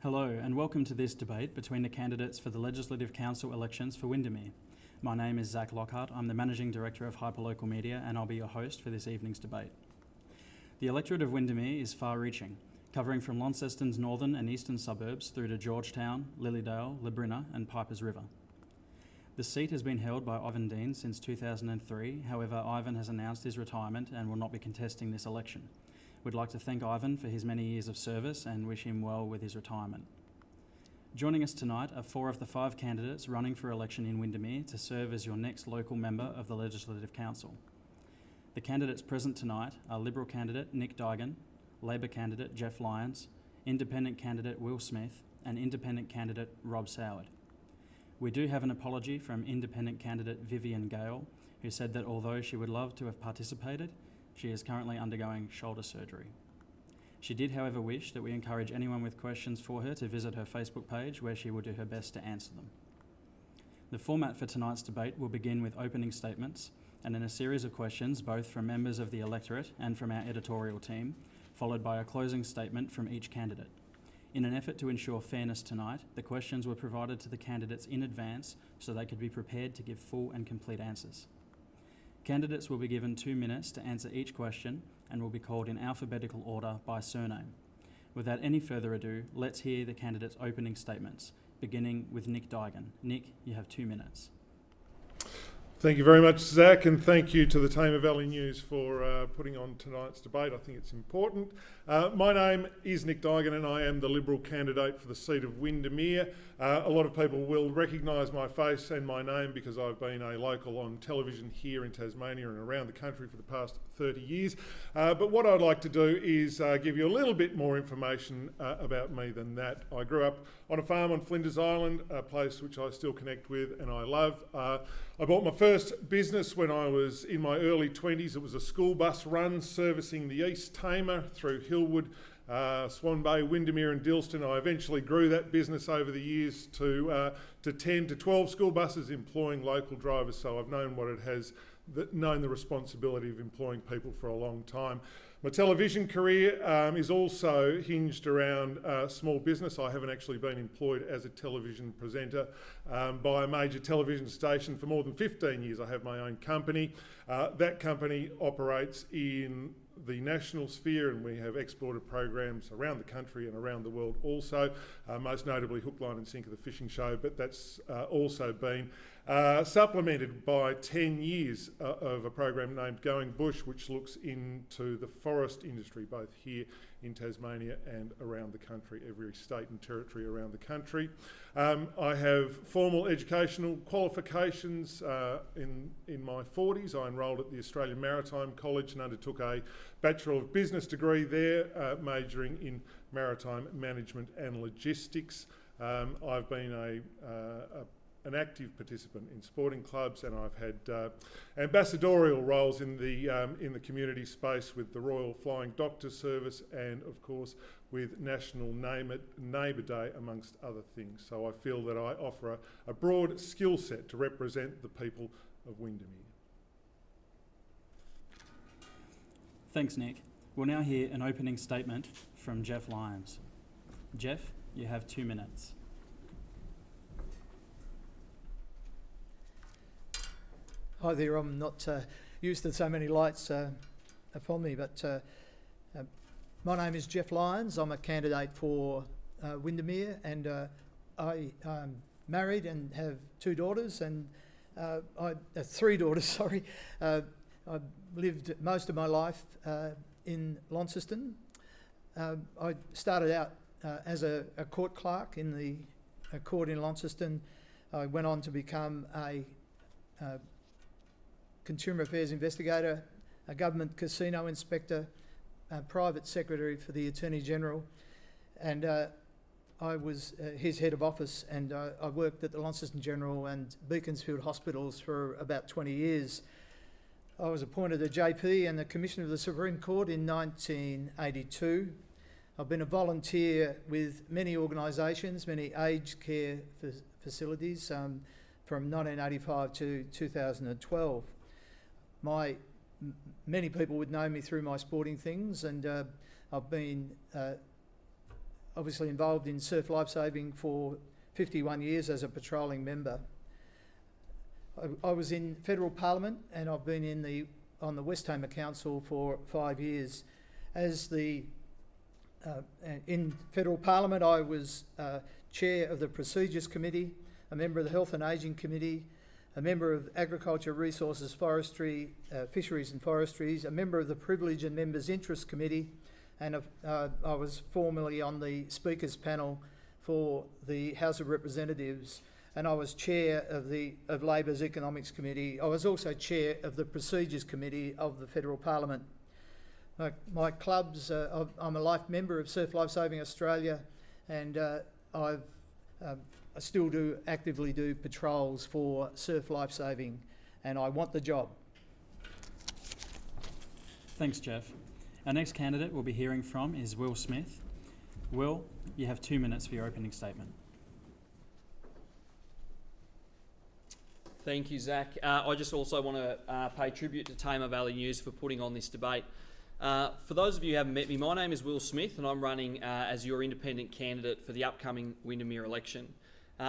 Hello and welcome to this debate between the candidates for the Legislative Council elections for Windermere. My name is Zach Lockhart. I'm the Managing Director of Hyperlocal Media and I'll be your host for this evening's debate. The electorate of Windermere is far-reaching, covering from Launceston's northern and eastern suburbs through to Georgetown, Lilydale, Labrina and Pipers River. The seat has been held by Ivan Dean since 2003, however Ivan has announced his retirement and will not be contesting this election. We'd like to thank Ivan for his many years of service and wish him well with his retirement. Joining us tonight are 4 of the 5 candidates running for election in Windermere to serve as your next local member of the Legislative Council. The candidates present tonight are Liberal candidate Nick Duigan, Labor candidate Jeff Lyons, Independent candidate Will Smith and Independent candidate Rob Soward. We do have an apology from Independent candidate Vivian Gale, who said that although she would love to have participated, she is currently undergoing shoulder surgery. She did, however, wish that we encourage anyone with questions for her to visit her Facebook page, where she will do her best to answer them. The format for tonight's debate will begin with opening statements and then a series of questions both from members of the electorate and from our editorial team, followed by a closing statement from each candidate. In an effort to ensure fairness tonight, the questions were provided to the candidates in advance so they could be prepared to give full and complete answers. Candidates will be given 2 minutes to answer each question and will be called in alphabetical order by surname. Without any further ado, let's hear the candidates' opening statements, beginning with Nick Duigan. Nick, you have 2 minutes. Thank you very much, Zach, and thank you to the team of Valley News for putting on tonight's debate. I think it's important. My name is Nick Duigan and I am the Liberal candidate for the seat of Windermere. A lot of people will recognise my face and my name because I've been a local on television here in Tasmania and around the country for the past 30 years. But what I'd like to do is give you a little bit more information about me than that. I grew up on a farm on Flinders Island, a place which I still connect with and I love. I bought my first business when I was in my early 20s. It was a school bus run servicing the East Tamar through Hillwood, Swan Bay, Windermere and Dilston. I eventually grew that business over the years to 10 to 12 school buses employing local drivers, so I've known what it has, known the responsibility of employing people for a long time. My television career is also hinged around small business. I haven't actually been employed as a television presenter by a major television station for more than 15 years. I have my own company. That company operates in the national sphere and we have exported programs around the country and around the world also, most notably Hook, Line and Sinker, the fishing show, but that's also been supplemented by 10 years of a program named Going Bush, which looks into the forest industry, both here in Tasmania and around the country, every state and territory around the country. I have formal educational qualifications in my 40s. I enrolled at the Australian Maritime College and undertook a Bachelor of Business degree there, majoring in maritime management and logistics. I've been an active participant in sporting clubs and I've had ambassadorial roles in the community space with the Royal Flying Doctor Service and of course with National Neighbour Day amongst other things. So I feel that I offer a broad skill set to represent the people of Windermere. Thanks, Nick. We'll now hear an opening statement from Jeff Lyons. Jeff, you have 2 minutes. Hi there, I'm not used to so many lights upon me, but my name is Jeff Lyons. I'm a candidate for Windermere and I am married and have 2 daughters and 3 daughters, sorry. I've lived most of my life in Launceston. I started out as a court clerk in the court in Launceston. I went on to become a Consumer Affairs investigator, a government casino inspector, a private secretary for the Attorney General, and I was his head of office, and I worked at the Launceston General and Beaconsfield Hospitals for about 20 years. I was appointed a JP and the Commissioner of the Supreme Court in 1982. I've been a volunteer with many organisations, many aged care facilities, from 1985 to 2012. Many people would know me through my sporting things, and I've been obviously involved in surf lifesaving for 51 years as a patrolling member. I was in federal parliament, and I've been on the Westheimer Council for 5 years. In federal parliament, I was chair of the Procedures Committee, a member of the Health and Ageing Committee, a member of Agriculture, Resources, Forestry, Fisheries and Forestries, a member of the Privilege and Members' Interest Committee, and I was formerly on the Speakers panel for the House of Representatives, and I was chair of Labor's Economics Committee. I was also chair of the Procedures Committee of the Federal Parliament. My clubs, I'm a life member of Surf Lifesaving Australia, and I still actively do patrols for surf lifesaving, and I want the job. Thanks, Jeff. Our next candidate we'll be hearing from is Will Smith. Will, you have 2 minutes for your opening statement. Thank you, Zach. I just also want to pay tribute to Tamar Valley News for putting on this debate. For those of you who haven't met me, my name is Will Smith, and I'm running as your independent candidate for the upcoming Windermere election.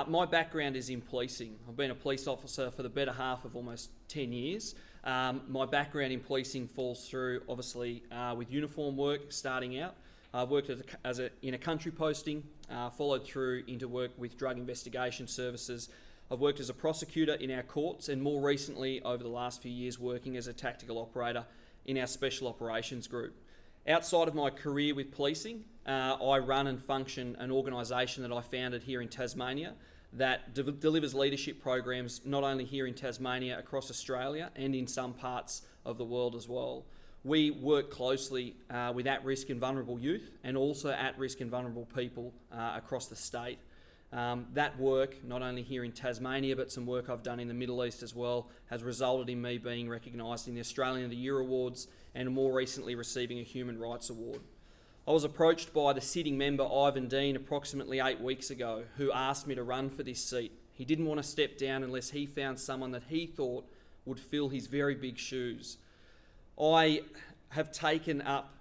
My background is in policing. I've been a police officer for the better half of almost 10 years. My background in policing falls through, obviously, with uniform work starting out. I've worked in a country posting, followed through into work with drug investigation services. I've worked as a prosecutor in our courts, and more recently, over the last few years, working as a tactical operator in our special operations group. Outside of my career with policing, I run and function an organisation that I founded here in Tasmania that delivers leadership programs not only here in Tasmania, across Australia and in some parts of the world as well. We work closely with at-risk and vulnerable youth, and also at-risk and vulnerable people across the state. That work, not only here in Tasmania, but some work I've done in the Middle East as well, has resulted in me being recognised in the Australian of the Year Awards, and more recently receiving a Human Rights Award. I was approached by the sitting member Ivan Dean approximately 8 weeks ago, who asked me to run for this seat. He didn't want to step down unless he found someone that he thought would fill his very big shoes. I have taken up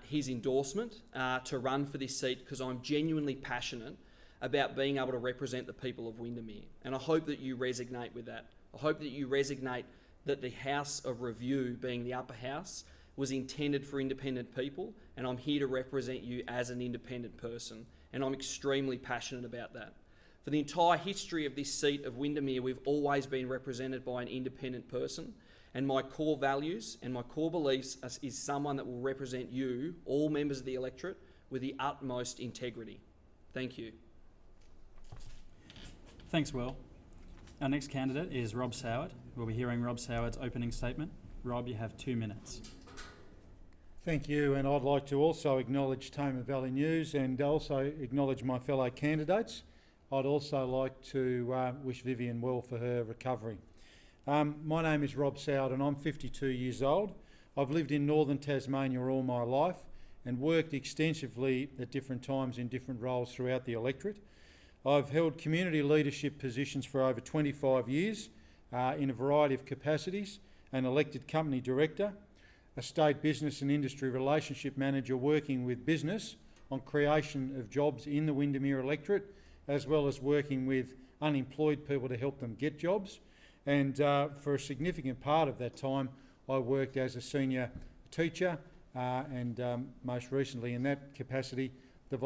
his endorsement to run for this seat because I'm genuinely passionate about being able to represent the people of Windermere. And I hope that you resonate with that. I hope that you resonate that the House of Review, being the upper house, was intended for independent people, and I'm here to represent you as an independent person, and I'm extremely passionate about that. For the entire history of this seat of Windermere, we've always been represented by an independent person, and my core values and my core beliefs is someone that will represent you, all members of the electorate, with the utmost integrity. Thank you. Thanks, Will. Our next candidate is Rob Soward. We'll be hearing Rob Soward's opening statement. Rob, you have 2 minutes. Thank you, and I'd like to also acknowledge Tamar Valley News and also acknowledge my fellow candidates. I'd also like to wish Vivian well for her recovery. My name is Rob Soward and I'm 52 years old. I've lived in northern Tasmania all my life and worked extensively at different times in different roles throughout the electorate. I've held community leadership positions for over 25 years in a variety of capacities: an elected company director, a state business and industry relationship manager working with business on creation of jobs in the Windermere electorate, as well as working with unemployed people to help them get jobs. And for a significant part of that time, I worked as a senior teacher and most recently in that capacity, the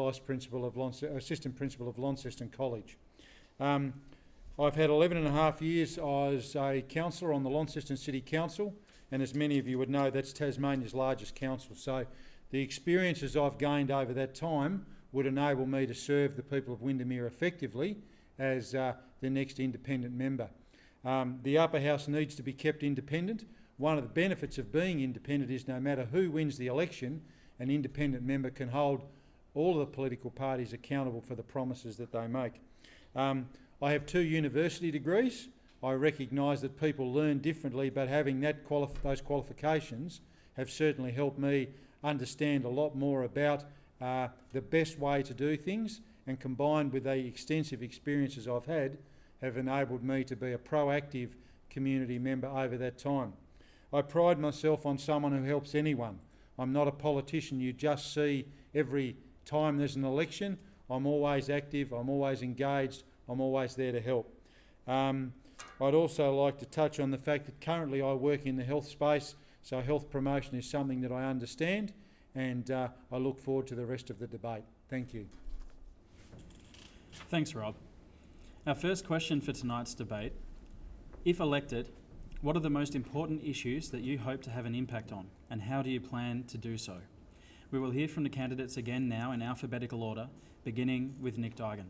assistant principal of Launceston College. I've had 11 and a half years as a councillor on the Launceston City Council, and as many of you would know, that's Tasmania's largest council. So the experiences I've gained over that time would enable me to serve the people of Windermere effectively as the next independent member. The upper house needs to be kept independent. One of the benefits of being independent is no matter who wins the election, an independent member can hold all of the political parties accountable for the promises that they make. I have 2 university degrees. I recognise that people learn differently, but having those qualifications have certainly helped me understand a lot more about the best way to do things, and combined with the extensive experiences I've had, have enabled me to be a proactive community member over that time. I pride myself on someone who helps anyone. I'm not a politician you just see every time there's an election, I'm always active, I'm always engaged, I'm always there to help. I'd also like to touch on the fact that currently I work in the health space, so health promotion is something that I understand, and I look forward to the rest of the debate. Thank you. Thanks, Rob. Our first question for tonight's debate: if elected, what are the most important issues that you hope to have an impact on, and how do you plan to do so? We will hear from the candidates again now in alphabetical order, beginning with Nick Dygan.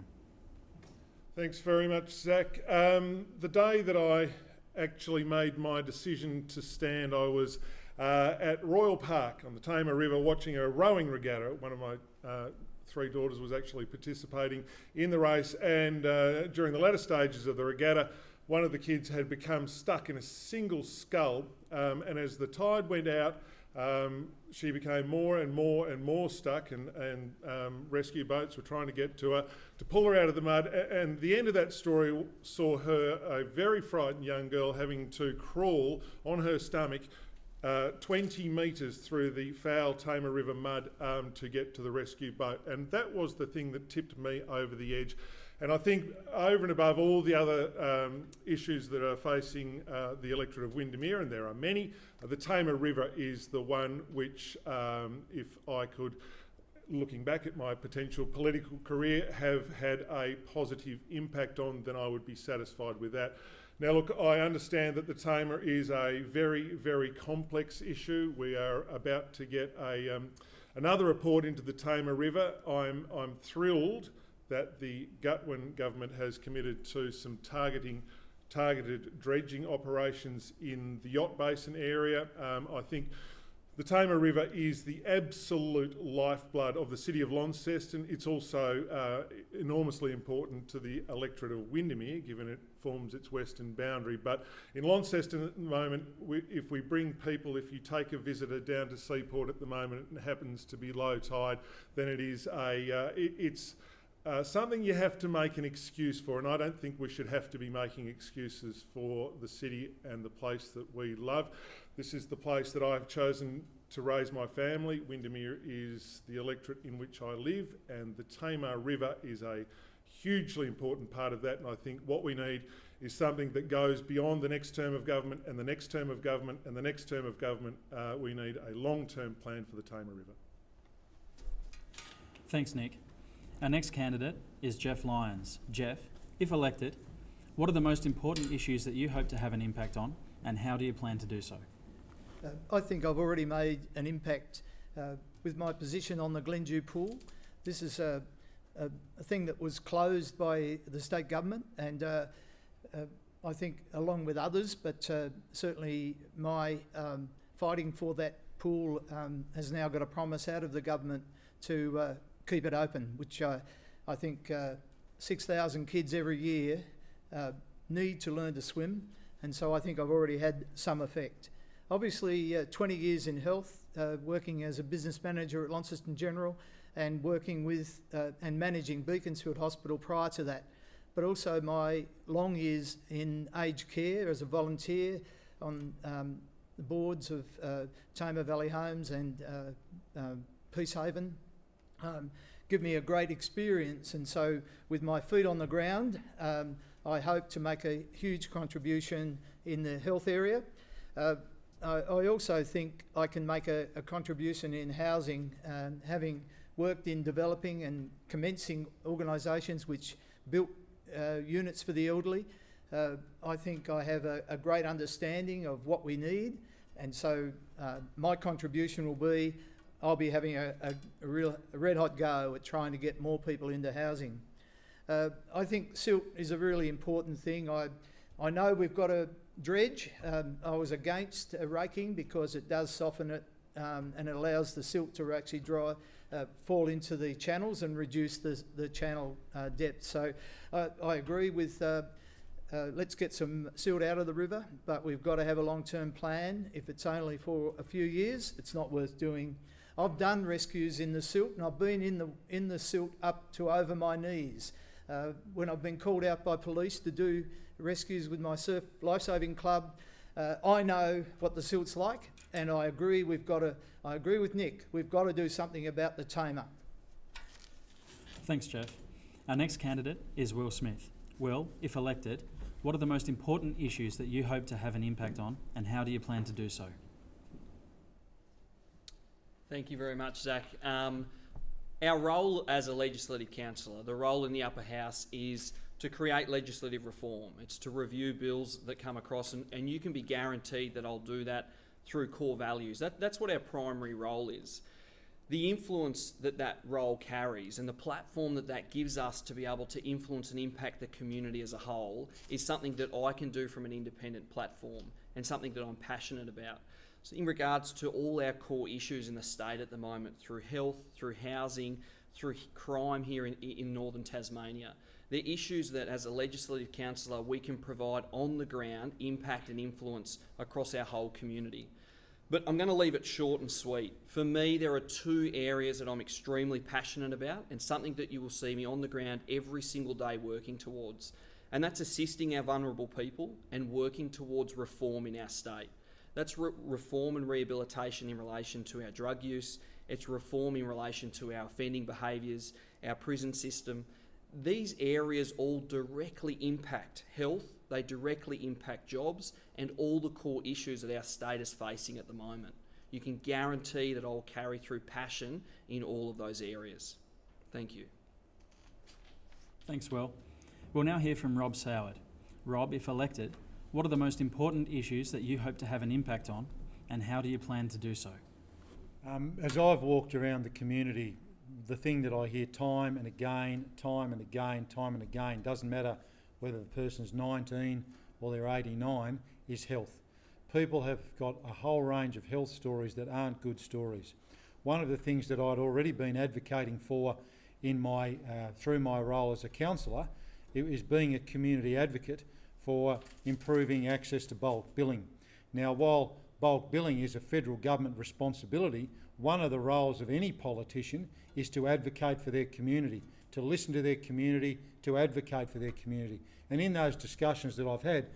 Thanks very much, Zach. The day that I actually made my decision to stand, I was at Royal Park on the Tamar River watching a rowing regatta. One of my three daughters was actually participating in the race, and during the latter stages of the regatta, one of the kids had become stuck in a single scull, and as the tide went out, she became more and more stuck, and rescue boats were trying to get to her to pull her out of the mud. And the end of that story saw her, a very frightened young girl, having to crawl on her stomach 20 metres through the foul Tamar River mud to get to the rescue boat. And that was the thing that tipped me over the edge. And I think over and above all the other issues that are facing the electorate of Windermere, and there are many, the Tamar River is the one which, if I could, looking back at my potential political career, have had a positive impact on, then I would be satisfied with that. Now look, I understand that the Tamar is a very, very complex issue. We are about to get another report into the Tamar River. I'm thrilled that the Gutwin government has committed to some targeted dredging operations in the Yacht Basin area. I think the Tamar River is the absolute lifeblood of the city of Launceston. It's also enormously important to the electorate of Windermere, given it forms its western boundary. But in Launceston at the moment, if we bring people, if you take a visitor down to Seaport at the moment and it happens to be low tide, then it is it's something you have to make an excuse for, and I don't think we should have to be making excuses for the city and the place that we love. This is the place that I've chosen to raise my family. Windermere is the electorate in which I live, and the Tamar River is a hugely important part of that, and I think what we need is something that goes beyond the next term of government and the next term of government and the next term of government. We need a long-term plan for the Tamar River. Thanks, Nick. Our next candidate is Jeff Lyons. Jeff, if elected, what are the most important issues that you hope to have an impact on, and how do you plan to do so? I think I've already made an impact with my position on the Glendew pool. This is a thing that was closed by the state government, and I think along with others, but certainly my fighting for that pool has now got a promise out of the government to keep it open, which I think 6,000 kids every year need to learn to swim, and so I think I've already had some effect. Obviously 20 years in health, working as a business manager at Launceston General and working with and managing Beaconsfield Hospital prior to that, but also my long years in aged care as a volunteer on the boards of Tamar Valley Homes and Peacehaven. Give me a great experience, and so with my feet on the ground, I hope to make a huge contribution in the health area. I also think I can make a contribution in housing, having worked in developing and commencing organisations which built units for the elderly. I think I have a great understanding of what we need, and so my contribution will be I'll be having a real red-hot go at trying to get more people into housing. I think silt is a really important thing. I know we've got to dredge. I was against raking because it does soften it and it allows the silt to actually fall into the channels and reduce the channel depth. So I agree with let's get some silt out of the river, but we've got to have a long-term plan. If it's only for a few years, it's not worth doing. I've done rescues in the silt, and I've been in the silt up to over my knees. When I've been called out by police to do rescues with my surf lifesaving club, I know what the silt's like, and I agree with Nick. We've got to do something about the Tamar. Thanks, Jeff. Our next candidate is Will Smith. Will, if elected, what are the most important issues that you hope to have an impact on, and how do you plan to do so? Thank you very much, Zach. Our role as a legislative councillor, the role in the upper house, is to create legislative reform. It's to review bills that come across, and you can be guaranteed that I'll do that through core values. That's what our primary role is. The influence that role carries and the platform that gives us to be able to influence and impact the community as a whole is something that I can do from an independent platform and something that I'm passionate about. So in regards to all our core issues in the state at the moment, through health, through housing, through crime here in northern Tasmania, they're issues that as a legislative councillor we can provide on the ground impact and influence across our whole community. But I'm going to leave it short and sweet. For me, there are two areas that I'm extremely passionate about and something that you will see me on the ground every single day working towards. And that's assisting our vulnerable people and working towards reform in our state. That's reform and rehabilitation in relation to our drug use. It's reform in relation to our offending behaviours, our prison system. These areas all directly impact health, they directly impact jobs and all the core issues that our state is facing at the moment. You can guarantee that I'll carry through passion in all of those areas. Thank you. Thanks, Will. We'll now hear from Rob Soward. Rob, if elected, what are the most important issues that you hope to have an impact on, and how do you plan to do so? As I've walked around the community, the thing that I hear time and again, doesn't matter whether the person's 19 or they're 89, is health. People have got a whole range of health stories that aren't good stories. One of the things that I'd already been advocating for in my through my role as a councillor is being a community advocate for improving access to bulk billing. Now, while bulk billing is a federal government responsibility, one of the roles of any politician is to advocate for their community, to listen to their community, to advocate for their community. And in those discussions that I've had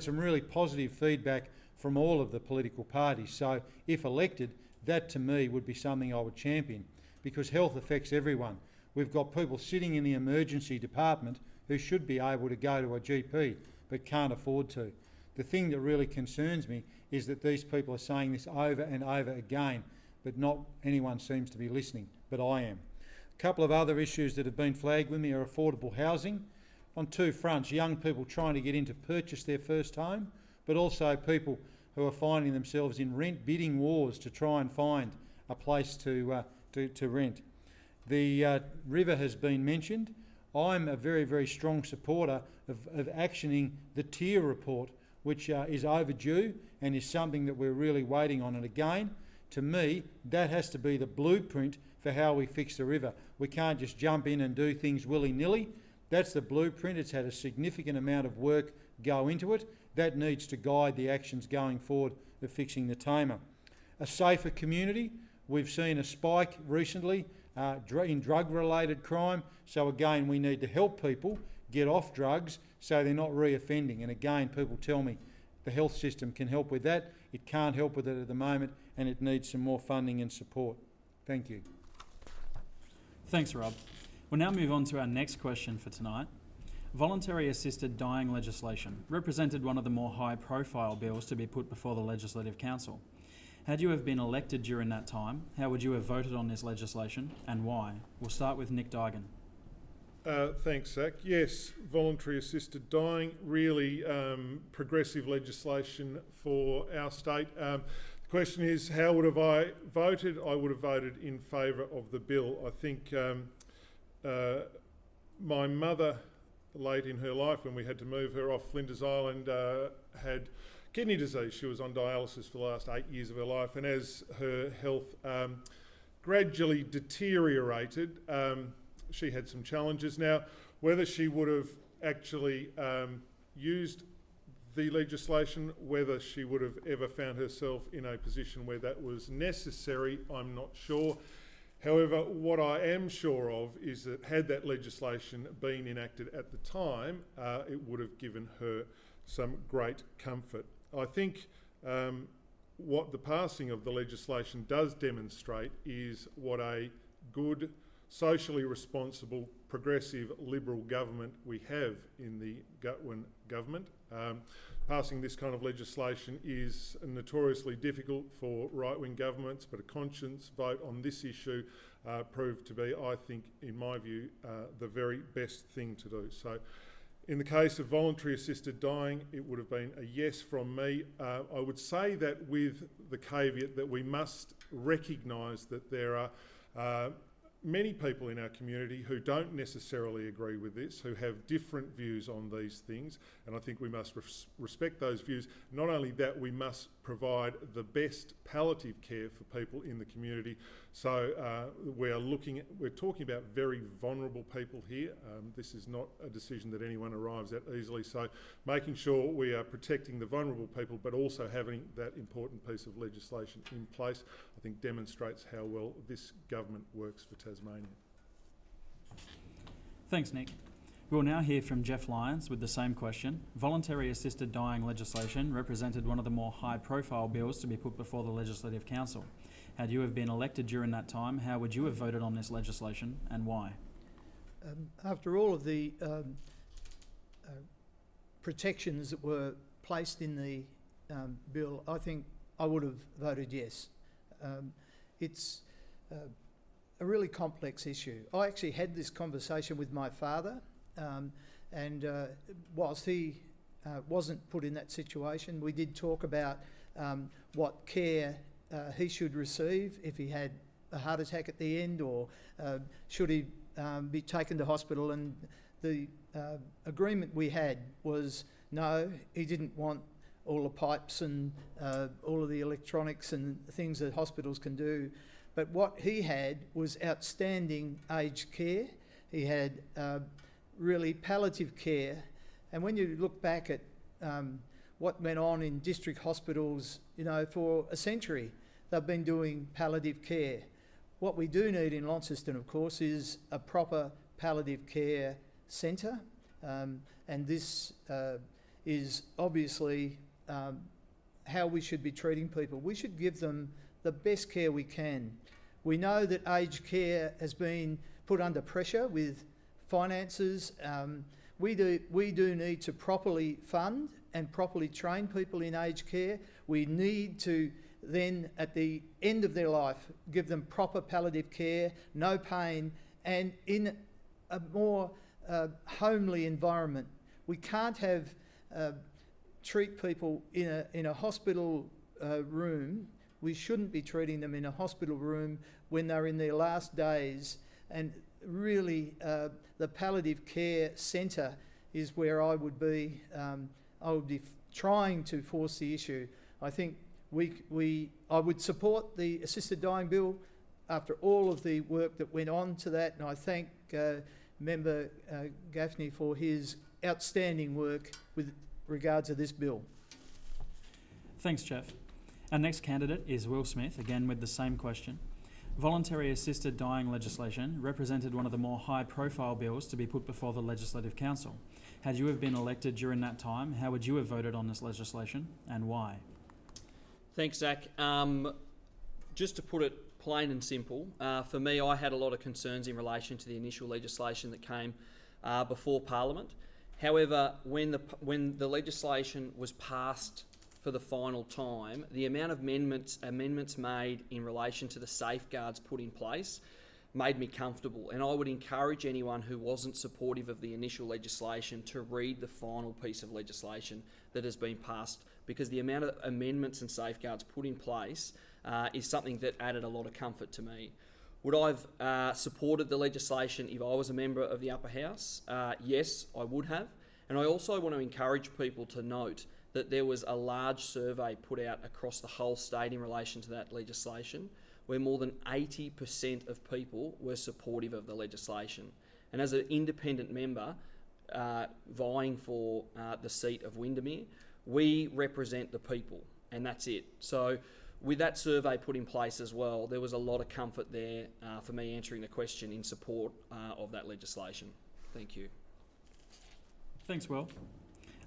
some really positive feedback from all of the political parties. So if elected, that to me would be something I would champion, because health affects everyone. We've got people sitting in the emergency department who should be able to go to a GP but can't afford to. The thing that really concerns me is that these people are saying this over and over again, but not anyone seems to be listening, but I am. A couple of other issues that have been flagged with me are affordable housing. On two fronts, young people trying to get in to purchase their first home, but also people who are finding themselves in rent bidding wars to try and find a place to rent. The river has been mentioned. I'm a very, very strong supporter of actioning the tier report, which is overdue and is something that we're really waiting on. And again, to me, that has to be the blueprint for how we fix the river. We can't just jump in and do things willy-nilly. That's the blueprint. It's had a significant amount of work go into it. That needs to guide the actions going forward of fixing the Tamar. A safer community. We've seen a spike recently in drug-related crime. So again, we need to help people get off drugs so they're not re-offending. And again, people tell me the health system can help with that. It can't help with it at the moment, and it needs some more funding and support. Thank you. Thanks, Rob. We'll now move on to our next question for tonight. Voluntary assisted dying legislation represented one of the more high-profile bills to be put before the Legislative Council. Had you have been elected during that time, how would you have voted on this legislation and why? We'll start with Nick Duigan. Thanks, Zach. Yes, voluntary assisted dying, really progressive legislation for our state. The question is, how would have I voted? I would have voted in favour of the bill. I think my mother, late in her life, when we had to move her off Flinders Island, had kidney disease. She was on dialysis for the last 8 years of her life, and as her health gradually deteriorated, she had some challenges. Now, whether she would have actually used the legislation, whether she would have ever found herself in a position where that was necessary, I'm not sure. However, what I am sure of is that had that legislation been enacted at the time, it would have given her some great comfort. I think what the passing of the legislation does demonstrate is what a good, socially responsible, progressive, Liberal government we have in the Gutwin government. Passing this kind of legislation is notoriously difficult for right-wing governments, but a conscience vote on this issue proved to be, I think, in my view, the very best thing to do. So, in the case of voluntary assisted dying, it would have been a yes from me. I would say that with the caveat that we must recognise that there are many people in our community who don't necessarily agree with this, who have different views on these things, and I think we must respect those views. Not only that, we must provide the best palliative care for people in the community. So we're talking about very vulnerable people here. This is not a decision that anyone arrives at easily. So making sure we are protecting the vulnerable people, but also having that important piece of legislation in place, I think demonstrates how well this government works for Tasmania. Thanks, Nick. We'll now hear from Jeff Lyons with the same question. Voluntary assisted dying legislation represented one of the more high-profile bills to be put before the Legislative Council. Had you have been elected during that time, how would you have voted on this legislation and why? After all of the protections that were placed in the bill, I think I would have voted yes. It's a really complex issue. I actually had this conversation with my father, and whilst he wasn't put in that situation, we did talk about what care he should receive if he had a heart attack at the end, or should he be taken to hospital. And the agreement we had was no, he didn't want all the pipes and all of the electronics and things that hospitals can do. But what he had was outstanding aged care. He had really palliative care. And when you look back at what went on in district hospitals, for a century, they've been doing palliative care. What we do need in Launceston, of course, is a proper palliative care centre. And this is obviously how we should be treating people. We should give them the best care we can. We know that aged care has been put under pressure with finances. We do need to properly fund and properly train people in aged care. We need to then, at the end of their life, give them proper palliative care, no pain, and in a more homely environment. We can't treat people in a hospital room. We shouldn't be treating them in a hospital room when they're in their last days. And really, the palliative care centre is where I would be. I would be trying to force the issue. I think I would support the assisted dying bill after all of the work that went on to that, and I thank Member Gaffney for his outstanding work with regard to this bill. Thanks, Jeff. Our next candidate is Will Smith, again with the same question. Voluntary assisted dying legislation represented one of the more high-profile bills to be put before the Legislative Council. Had you have been elected during that time, how would you have voted on this legislation and why? Thanks, Zach. Just to put it plain and simple, for me, I had a lot of concerns in relation to the initial legislation that came before Parliament. However, when the legislation was passed for the final time, the amount of amendments made in relation to the safeguards put in place made me comfortable, and I would encourage anyone who wasn't supportive of the initial legislation to read the final piece of legislation that has been passed, because the amount of amendments and safeguards put in place is something that added a lot of comfort to me. Would I have supported the legislation if I was a member of the Upper House? Yes, I would have. And I also want to encourage people to note that there was a large survey put out across the whole state in relation to that legislation, where more than 80% of people were supportive of the legislation. And as an independent member vying for the seat of Windermere, we represent the people, and that's it. So with that survey put in place as well, there was a lot of comfort there for me answering the question in support of that legislation. Thank you. Thanks, Will.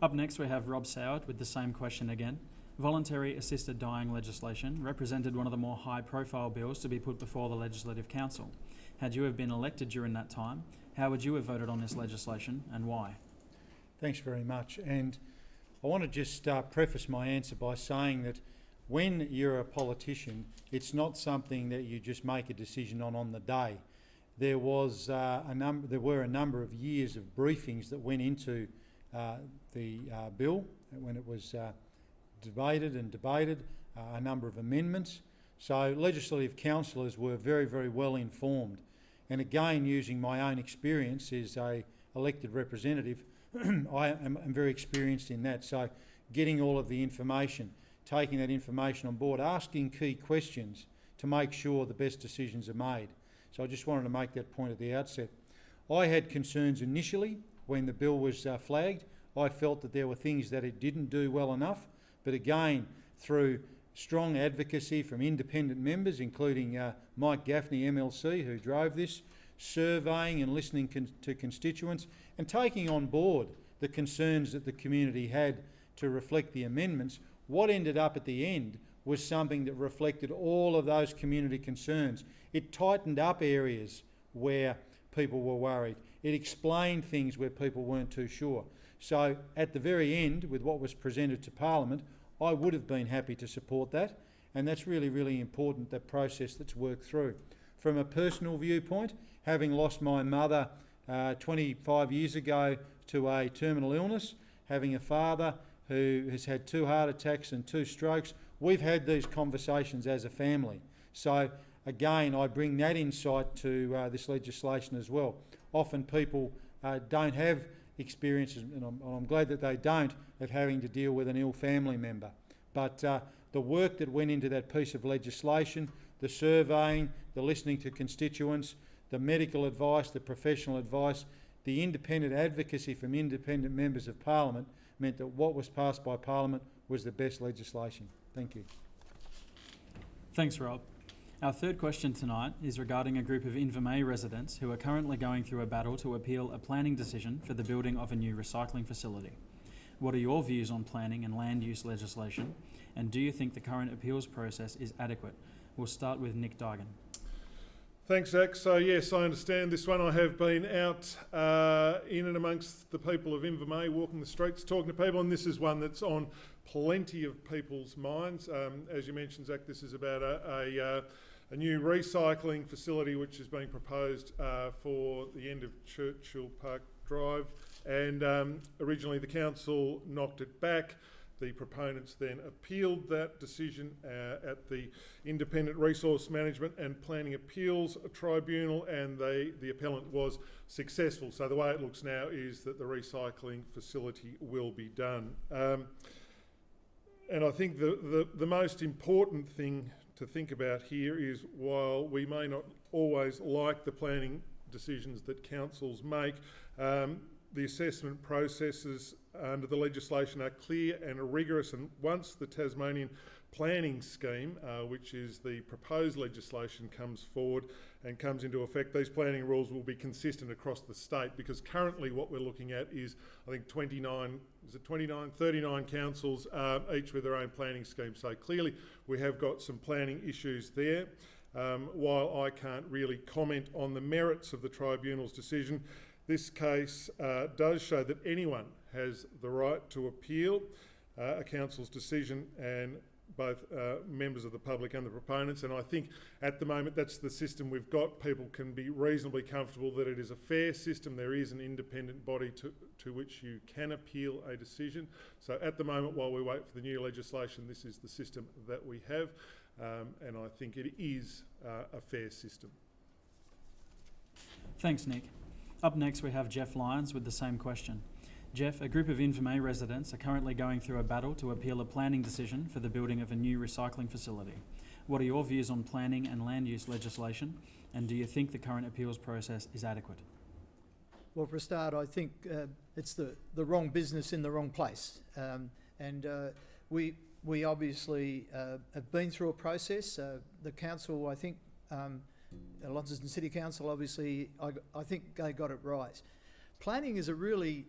Up next, we have Rob Soward with the same question again. Voluntary assisted dying legislation represented one of the more high-profile bills to be put before the Legislative Council. Had you have been elected during that time, how would you have voted on this legislation and why? Thanks very much. And I want to just preface my answer by saying that when you're a politician, it's not something that you just make a decision on the day. There was there were a number of years of briefings that went into the bill when it was debated, a number of amendments. So legislative councillors were very, very well informed. And again, using my own experience as a elected representative, I am very experienced in that. So getting all of the information, taking that information on board, asking key questions to make sure the best decisions are made. So I just wanted to make that point at the outset. I had concerns initially when the bill was flagged. I felt that there were things that it didn't do well enough, but again, through strong advocacy from independent members, including Mike Gaffney, MLC, who drove this, surveying and listening to constituents, and taking on board the concerns that the community had to reflect the amendments, what ended up at the end was something that reflected all of those community concerns. It tightened up areas where people were worried. It explained things where people weren't too sure. So at the very end, with what was presented to Parliament, I would have been happy to support that, and that's really, really important, that process that's worked through. From a personal viewpoint, having lost my mother 25 years ago to a terminal illness, having a father who has had 2 heart attacks and 2 strokes, we've had these conversations as a family. So again, I bring that insight to this legislation as well. Often people don't have experiences, and I'm glad that they don't, of having to deal with an ill family member. But the work that went into that piece of legislation, the surveying, the listening to constituents, the medical advice, the professional advice, the independent advocacy from independent members of Parliament meant that what was passed by Parliament was the best legislation. Thank you. Thanks, Rob. Our third question tonight is regarding a group of Windermere residents who are currently going through a battle to appeal a planning decision for the building of a new recycling facility. What are your views on planning and land use legislation, and do you think the current appeals process is adequate? We'll start with Nick Dygan. Thanks, Zach. So yes, I understand this one. I have been out in and amongst the people of Windermere, walking the streets, talking to people, and this is one that's on plenty of people's minds. As you mentioned, Zach, this is about a new recycling facility which is being proposed for the end of Churchill Park Drive, and originally the council knocked it back. The proponents then appealed that decision at the Independent Resource Management and Planning Appeals Tribunal, and the appellant was successful. So the way it looks now is that the recycling facility will be done. And I think the most important thing to think about here is, while we may not always like the planning decisions that councils make, the assessment processes under the legislation are clear and rigorous, and once the Tasmanian planning scheme, which is the proposed legislation, comes forward and comes into effect, these planning rules will be consistent across the state, because currently what we're looking at is, I think 39 councils, each with their own planning scheme. So clearly we have got some planning issues there. While I can't really comment on the merits of the tribunal's decision, this case does show that anyone has the right to appeal a council's decision, and both members of the public and the proponents. And I think at the moment that's the system we've got. People can be reasonably comfortable that it is a fair system. There is an independent body to which you can appeal a decision. So at the moment, while we wait for the new legislation, this is the system that we have, and I think it is a fair system. Thanks, Nick. Up next we have Jeff Lyons with the same question. Jeff, a group of Windermere residents are currently going through a battle to appeal a planning decision for the building of a new recycling facility. What are your views on planning and land use legislation, and do you think the current appeals process is adequate? Well, for a start, I think it's the wrong business in the wrong place. We obviously have been through a process. The council, I think, Launceston City Council, obviously, I think they got it right. Planning is a really,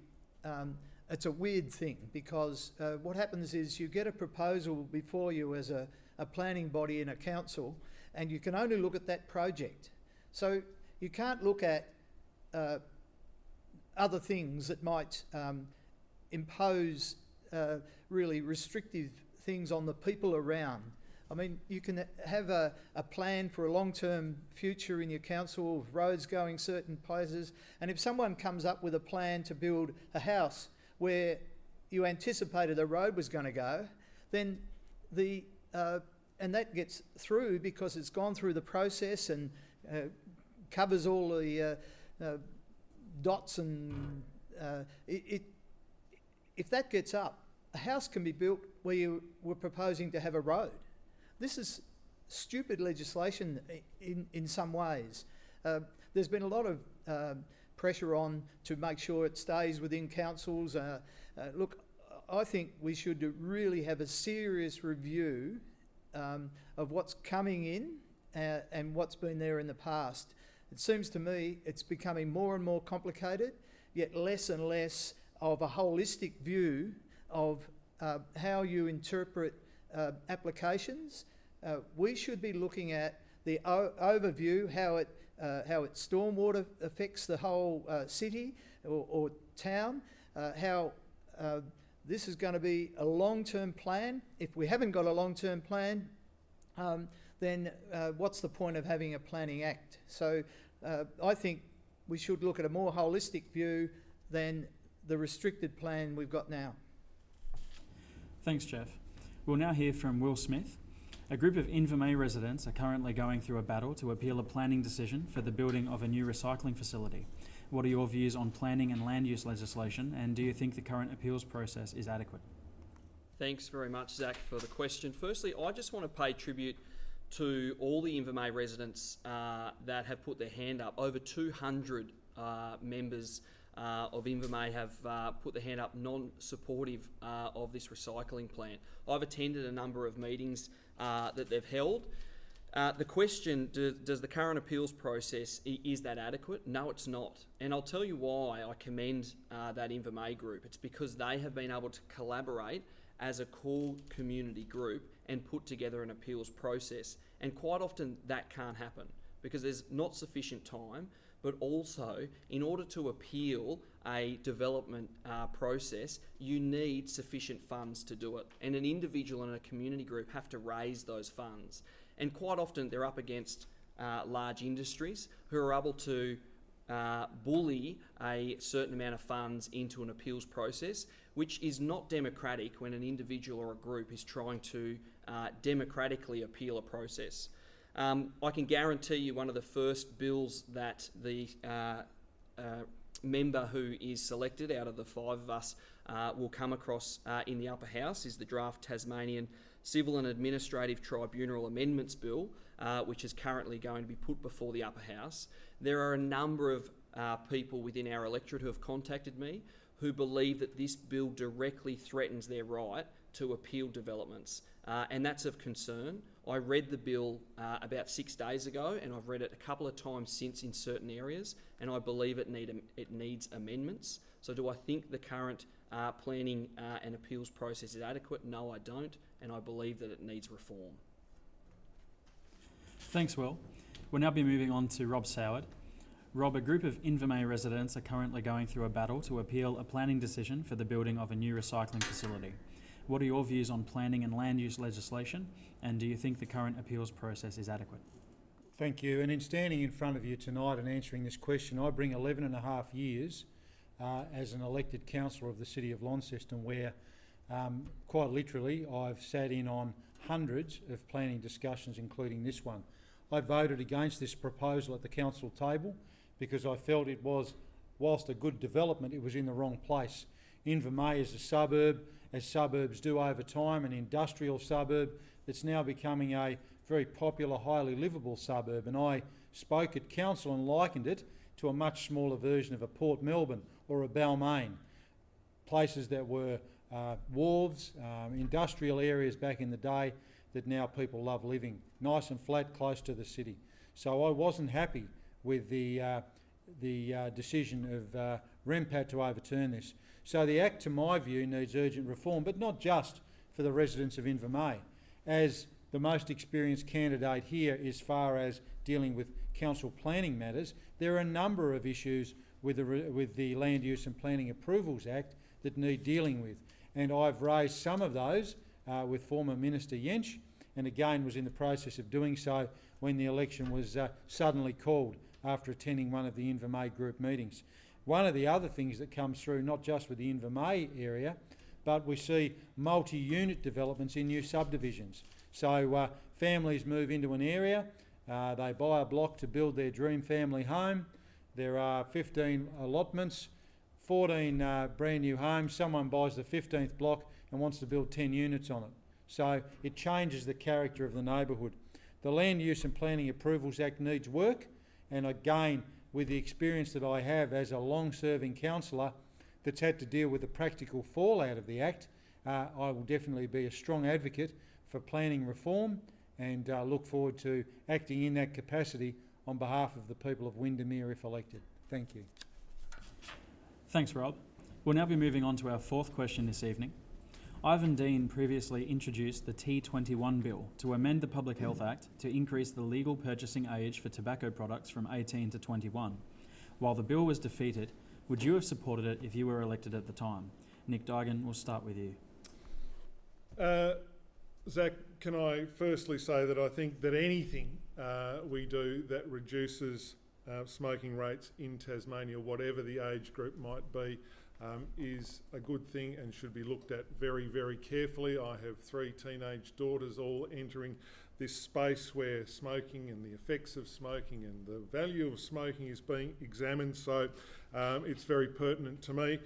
it's a weird thing, because what happens is you get a proposal before you as a planning body in a council, and you can only look at that project. So you can't look at other things that might impose really restrictive things on the people around. I mean, you can have a plan for a long-term future in your council of roads going certain places, and if someone comes up with a plan to build a house where you anticipated a road was going to go, then and that gets through because it's gone through the process and covers all the dots, and if that gets up, a house can be built where you were proposing to have a road. This is stupid legislation in some ways. There's been a lot of pressure on to make sure it stays within councils. Look, I think we should really have a serious review of what's coming in and what's been there in the past. It seems to me it's becoming more and more complicated, yet less and less of a holistic view of how you interpret applications. We should be looking at the overview, how it stormwater affects the whole city or town, how this is going to be a long-term plan. If we haven't got a long-term plan, then what's the point of having a planning act? So I think we should look at a more holistic view than the restricted plan we've got now. Thanks, Jeff. We'll now hear from Will Smith. A group of Windermere residents are currently going through a battle to appeal a planning decision for the building of a new recycling facility. What are your views on planning and land use legislation, and do you think the current appeals process is adequate? Thanks very much, Zach, for the question. Firstly, I just want to pay tribute to all the Windermere residents that have put their hand up. Over 200 members of Windermere have put their hand up non-supportive of this recycling plant. I've attended a number of meetings that they've held. The question, does the current appeals process, is that adequate? No, it's not. And I'll tell you why I commend that Windermere group. It's because they have been able to collaborate as a core community group and put together an appeals process. And quite often that can't happen because there's not sufficient time, but also in order to appeal a development process, you need sufficient funds to do it. And an individual and a community group have to raise those funds. And quite often they're up against large industries who are able to bully a certain amount of funds into an appeals process, which is not democratic when an individual or a group is trying to democratically appeal a process. I can guarantee you one of the first bills that the member who is selected out of the five of us will come across in the upper house is the draft Tasmanian Civil and Administrative Tribunal Amendments Bill, which is currently going to be put before the upper house. There are a number of people within our electorate who have contacted me who believe that this bill directly threatens their right to appeal developments, and that's of concern. I read the bill about 6 days ago, and I've read it a couple of times since in certain areas, and I believe it needs amendments. So do I think the current planning and appeals process is adequate? No, I don't, and I believe that it needs reform. Thanks, Will. We'll now be moving on to Rob Soward. Rob, a group of Windermere residents are currently going through a battle to appeal a planning decision for the building of a new recycling facility. What are your views on planning and land use legislation, and do you think the current appeals process is adequate? Thank you. And in standing in front of you tonight and answering this question, I bring 11 and a half years as an elected councillor of the City of Launceston, where quite literally I've sat in on hundreds of planning discussions, including this one. I voted against this proposal at the council table because I felt it was, whilst a good development, it was in the wrong place. Windermere is a suburb, as suburbs do over time, an industrial suburb that's now becoming a very popular, highly livable suburb. And I spoke at council and likened it to a much smaller version of a Port Melbourne or a Balmain, places that were wharves, industrial areas back in the day that now people love living, nice and flat, close to the city. So I wasn't happy with the decision of REMPAT to overturn this. So the Act, to my view, needs urgent reform, but not just for the residents of Windermere. As the most experienced candidate here as far as dealing with council planning matters. There are a number of issues with the Land Use and Planning Approvals Act that need dealing with, and I've raised some of those with former Minister Jensch, and again was in the process of doing so when the election was suddenly called after attending one of the Windermere group meetings. One of the other things that comes through, not just with the Windermere area, but we see multi-unit developments in new subdivisions. So families move into an area, they buy a block to build their dream family home. There are 15 allotments, 14 brand new homes. Someone buys the 15th block and wants to build 10 units on it. So it changes the character of the neighbourhood. The Land Use and Planning Approvals Act needs work, and again, with the experience that I have as a long-serving councillor that's had to deal with the practical fallout of the Act, I will definitely be a strong advocate for planning reform and look forward to acting in that capacity on behalf of the people of Windermere if elected. Thank you. Thanks, Rob. We'll now be moving on to our fourth question this evening. Ivan Dean previously introduced the T21 bill to amend the Public Health Act to increase the legal purchasing age for tobacco products from 18 to 21. While the bill was defeated, would you have supported it if you were elected at the time? Nick Duigan, we'll start with you. Zach, can I firstly say that I think that anything we do that reduces smoking rates in Tasmania, whatever the age group might be, is a good thing and should be looked at very, very carefully. I have 3 teenage daughters all entering this space where smoking and the effects of smoking and the value of smoking is being examined, so it's very pertinent to me.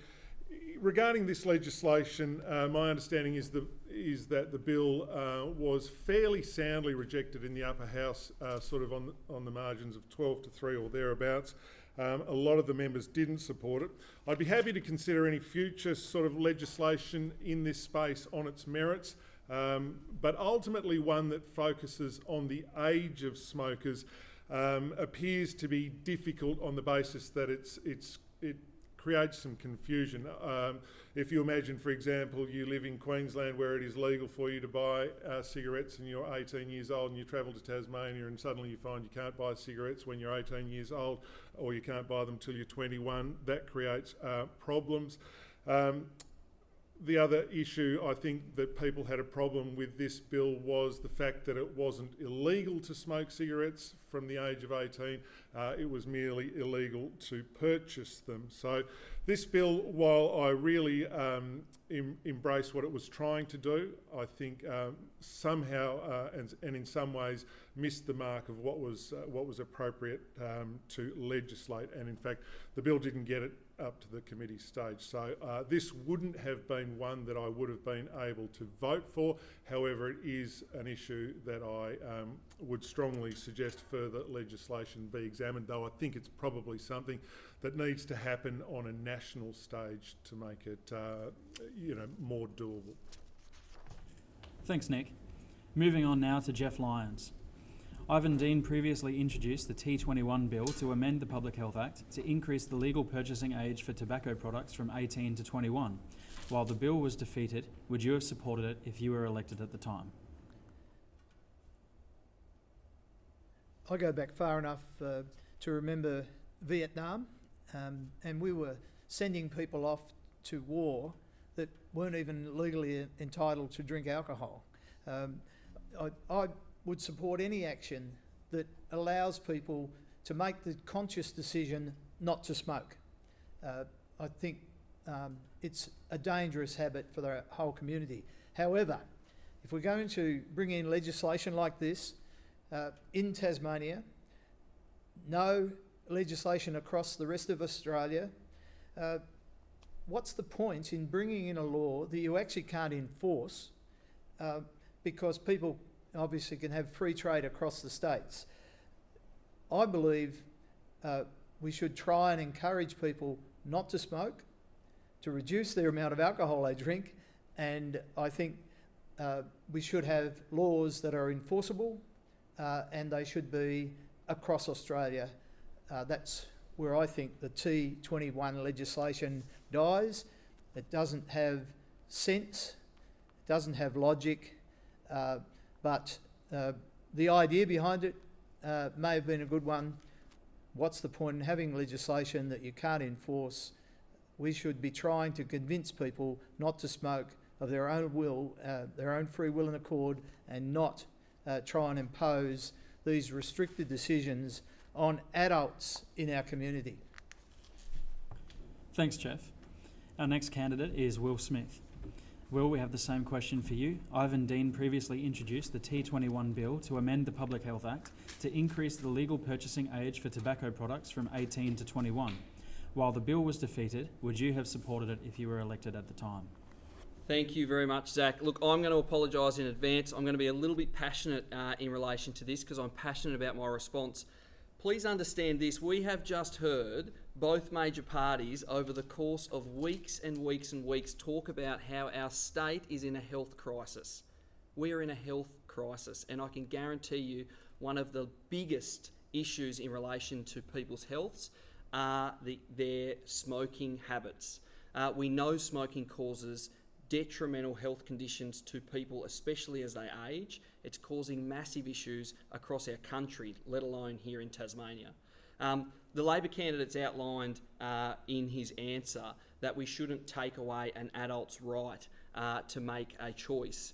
Regarding this legislation, my understanding is that the bill was fairly soundly rejected in the upper house, sort of on the margins of 12 to 3 or thereabouts. A lot of the members didn't support it. I'd be happy to consider any future sort of legislation in this space on its merits, but ultimately one that focuses on the age of smokers appears to be difficult on the basis that it creates some confusion. If you imagine, for example, you live in Queensland where it is legal for you to buy cigarettes and you're 18 years old and you travel to Tasmania and suddenly you find you can't buy cigarettes when you're 18 years old, or you can't buy them till you're 21, that creates problems. The other issue I think that people had a problem with this bill was the fact that it wasn't illegal to smoke cigarettes from the age of 18, it was merely illegal to purchase them. So this bill, while I really embrace what it was trying to do, I think somehow and in some ways missed the mark of what was appropriate to legislate, and in fact the bill didn't get it up to the committee stage. So this wouldn't have been one that I would have been able to vote for. However, it is an issue that I would strongly suggest further legislation be examined, though I think it's probably something that needs to happen on a national stage to make it more doable. Thanks, Nick. Moving on now to Jeff Lyons. Ivan Dean previously introduced the T21 bill to amend the Public Health Act to increase the legal purchasing age for tobacco products from 18 to 21. While the bill was defeated, would you have supported it if you were elected at the time? I go back far enough to remember Vietnam, and we were sending people off to war that weren't even legally entitled to drink alcohol. I would support any action that allows people to make the conscious decision not to smoke. I think it's a dangerous habit for the whole community. However, if we're going to bring in legislation like this in Tasmania, no legislation across the rest of Australia, what's the point in bringing in a law that you actually can't enforce because people obviously can have free trade across the states? I believe we should try and encourage people not to smoke, to reduce their amount of alcohol they drink, and I think we should have laws that are enforceable and they should be across Australia. That's where I think the T21 legislation dies. It doesn't have sense, it doesn't have logic, but The idea behind it may have been a good one. What's the point in having legislation that you can't enforce? We should be trying to convince people not to smoke of their own will, their own free will and accord, and not try and impose these restricted decisions on adults in our community. Thanks, Jeff. Our next candidate is Will Smith. Will, we have the same question for you. Ivan Dean previously introduced the T21 bill to amend the Public Health Act to increase the legal purchasing age for tobacco products from 18 to 21. While the bill was defeated, would you have supported it if you were elected at the time? Thank you very much, Zach. Look, I'm going to apologise in advance. I'm going to be a little bit passionate in relation to this because I'm passionate about my response. Please understand this. We have just heard both major parties over the course of weeks and weeks and weeks talk about how our state is in a health crisis. We are in a health crisis, and I can guarantee you one of the biggest issues in relation to people's healths are their smoking habits. We know smoking causes detrimental health conditions to people, especially as they age. It's causing massive issues across our country, let alone here in Tasmania. The Labor candidate's outlined in his answer that we shouldn't take away an adult's right to make a choice.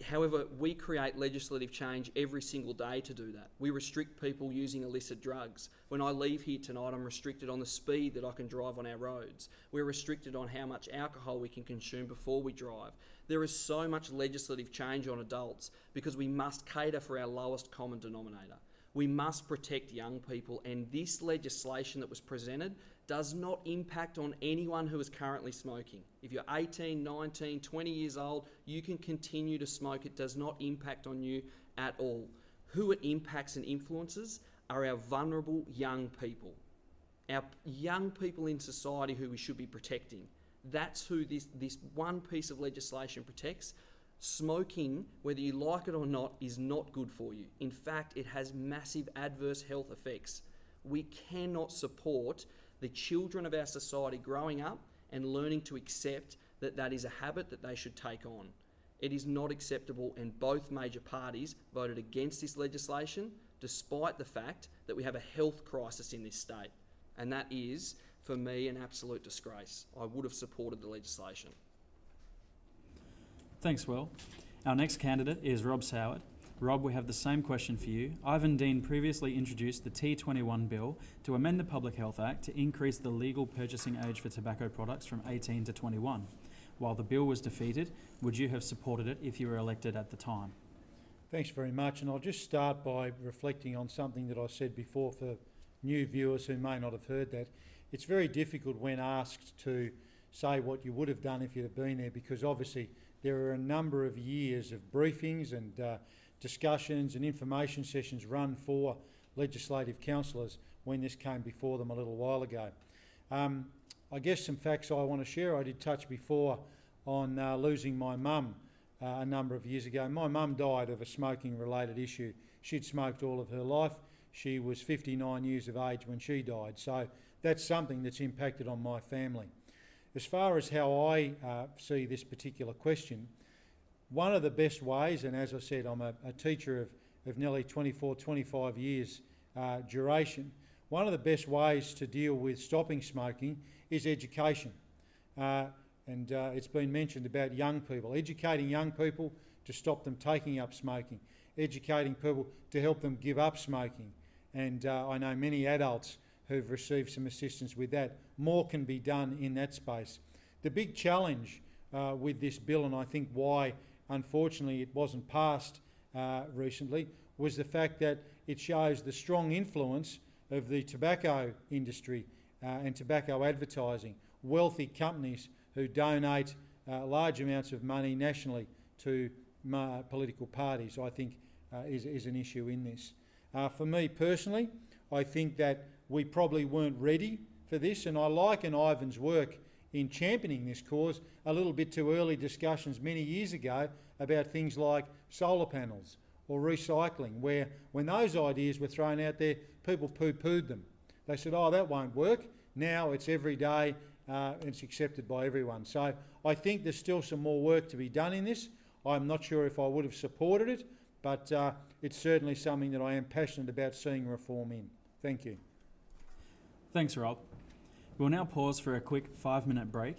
However, we create legislative change every single day to do that. We restrict people using illicit drugs. When I leave here tonight, I'm restricted on the speed that I can drive on our roads. We're restricted on how much alcohol we can consume before we drive. There is so much legislative change on adults because we must cater for our lowest common denominator. We must protect young people, and this legislation that was presented does not impact on anyone who is currently smoking. If you're 18, 19, 20 years old, you can continue to smoke. It does not impact on you at all. Who it impacts and influences are our vulnerable young people. Our young people in society who we should be protecting. That's who this one piece of legislation protects. Smoking, whether you like it or not, is not good for you. In fact, it has massive adverse health effects. We cannot support the children of our society growing up and learning to accept that that is a habit that they should take on. It is not acceptable, and both major parties voted against this legislation despite the fact that we have a health crisis in this state. And that is, for me, an absolute disgrace. I would have supported the legislation. Thanks, Will. Our next candidate is Rob Soward. Rob, we have the same question for you. Ivan Dean previously introduced the T21 bill to amend the Public Health Act to increase the legal purchasing age for tobacco products from 18 to 21. While the bill was defeated, would you have supported it if you were elected at the time? Thanks very much, and I'll just start by reflecting on something that I said before for new viewers who may not have heard that. It's very difficult when asked to say what you would have done if you'd have been there, because obviously there are a number of years of briefings and discussions and information sessions run for legislative councillors when this came before them a little while ago. I guess some facts I want to share. I did touch before on losing my mum a number of years ago. My mum died of a smoking related issue. She'd smoked all of her life. She was 59 years of age when she died. So that's something that's impacted on my family. As far as how I see this particular question, one of the best ways, and as I said, I'm a teacher of nearly 24, 25 years duration, one of the best ways to deal with stopping smoking is education. And it's been mentioned about young people, educating young people to stop them taking up smoking, educating people to help them give up smoking. And I know many adults who've received some assistance with that. More can be done in that space. The big challenge with this bill, and I think why unfortunately it wasn't passed recently, was the fact that it shows the strong influence of the tobacco industry and tobacco advertising. Wealthy companies who donate large amounts of money nationally to political parties, I think is an issue in this. For me personally, I think that we probably weren't ready for this, and I liken Ivan's work in championing this cause a little bit to early discussions many years ago about things like solar panels or recycling, where when those ideas were thrown out there, people poo-pooed them. They said, oh, that won't work. Now it's every day, it's accepted by everyone. So I think there's still some more work to be done in this. I'm not sure if I would have supported it, but it's certainly something that I am passionate about seeing reform in. Thank you. Thanks, Rob. We'll now pause for a quick 5-minute break.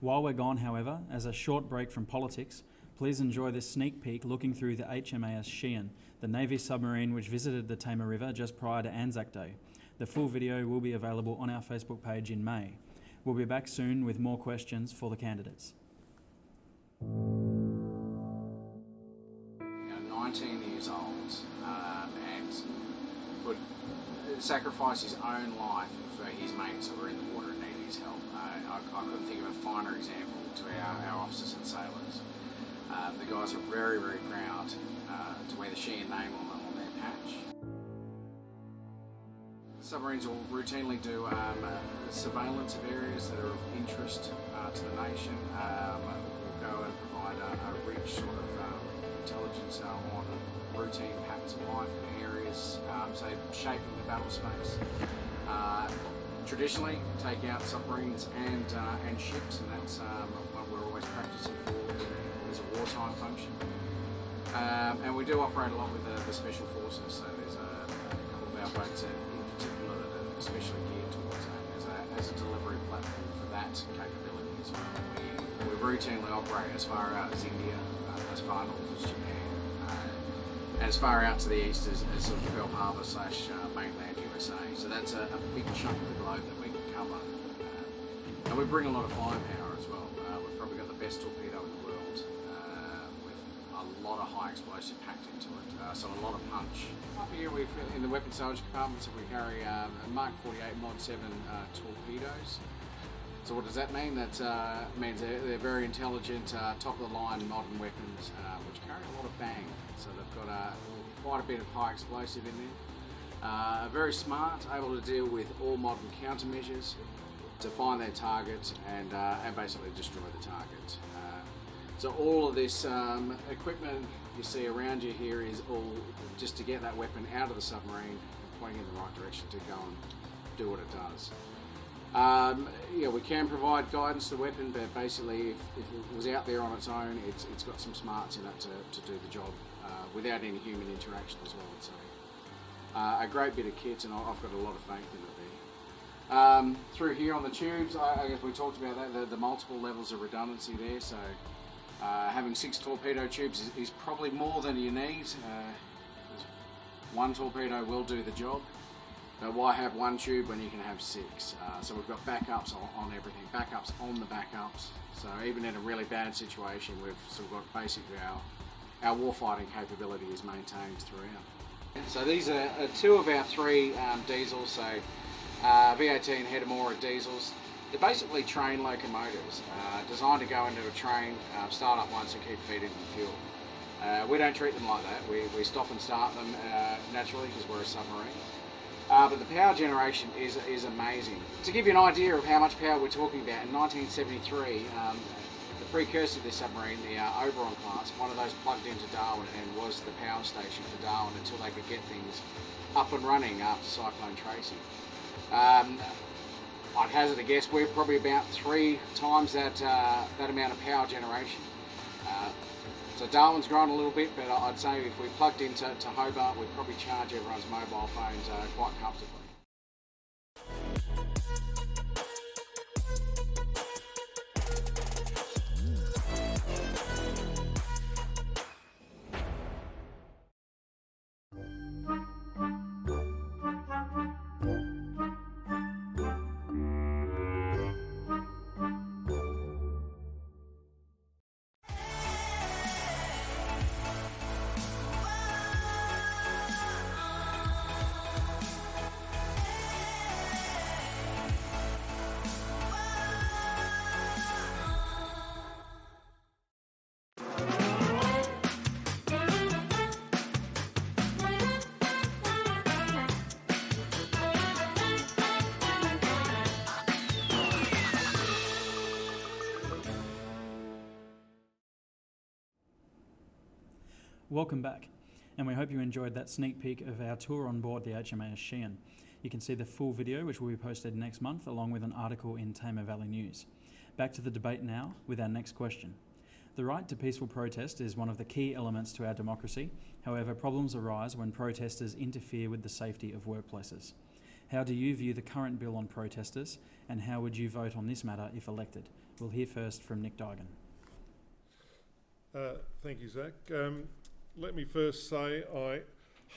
While we're gone, however, as a short break from politics, please enjoy this sneak peek looking through the HMAS Sheehan, the Navy submarine which visited the Tamar River just prior to Anzac Day. The full video will be available on our Facebook page in May. We'll be back soon with more questions for the candidates. 19 years old, and would sacrifice his own life for his mates who were in the water and needed his help. I couldn't think of a finer example to our officers and sailors. The guys are very, very proud to wear the Sheehan name on their patch. Submarines will routinely do surveillance of areas that are of interest to the nation. We'll go and provide a rich sort of intelligence on routine patterns of life in areas, so shaping the battle space. Traditionally, take out submarines and ships, and that's what we're always practicing for as a wartime function. And we do operate a lot with the Special Forces, so there's a couple of our boats in particular that are especially geared towards that as a delivery platform for that capability as well. We routinely operate as far out as India, as far north as Japan, and as far out to the east as sort of Pearl Harbor / mainland USA. So that's a big chunk of the globe that we can cover. And we bring a lot of firepower as well. We've probably got the best torpedo in the world with a lot of high explosive packed into it, so a lot of punch. Up here in the weapons storage compartments we carry a Mark 48 Mod 7 torpedoes. So what does that mean? That means they're very intelligent, top-of-the-line modern weapons which carry a lot of bang. So they've got quite a bit of high explosive in there. Very smart, able to deal with all modern countermeasures to find their target and basically destroy the target. So all of this equipment you see around you here is all just to get that weapon out of the submarine, pointing in the right direction to go and do what it does. Yeah, we can provide guidance to the weapon, but basically if it was out there on its own, it's got some smarts in it to do the job without any human interaction as well. So a great bit of kit, and I've got a lot of faith in it there. Through here on the tubes, I guess we talked about that, the multiple levels of redundancy there. So having 6 torpedo tubes is probably more than you need. One torpedo will do the job. But why have one tube when you can have 6? So we've got backups on everything, backups on the backups. So even in a really bad situation, we've sort of got basically our warfighting capability is maintained throughout. So these are 2 of our 3 diesels, so V18 Hedemora diesels. They're basically train locomotives, designed to go into a train, start up once and keep feeding them fuel. We don't treat them like that. We stop and start them naturally because we're a submarine. But the power generation is amazing. To give you an idea of how much power we're talking about, in 1973, the precursor to this submarine, the Oberon class, one of those plugged into Darwin and was the power station for Darwin until they could get things up and running after Cyclone Tracy. I'd hazard a guess we're probably about 3 times that amount of power generation. So Darwin's grown a little bit, but I'd say if we plugged into Hobart, we'd probably charge everyone's mobile phones quite comfortably. Welcome back, and we hope you enjoyed that sneak peek of our tour on board the HMAS Sheehan. You can see the full video, which will be posted next month, along with an article in Tamar Valley News. Back to the debate now with our next question. The right to peaceful protest is one of the key elements to our democracy. However, problems arise when protesters interfere with the safety of workplaces. How do you view the current bill on protesters, and how would you vote on this matter if elected? We'll hear first from Nick Duigan. Thank you, Zach. Let me first say I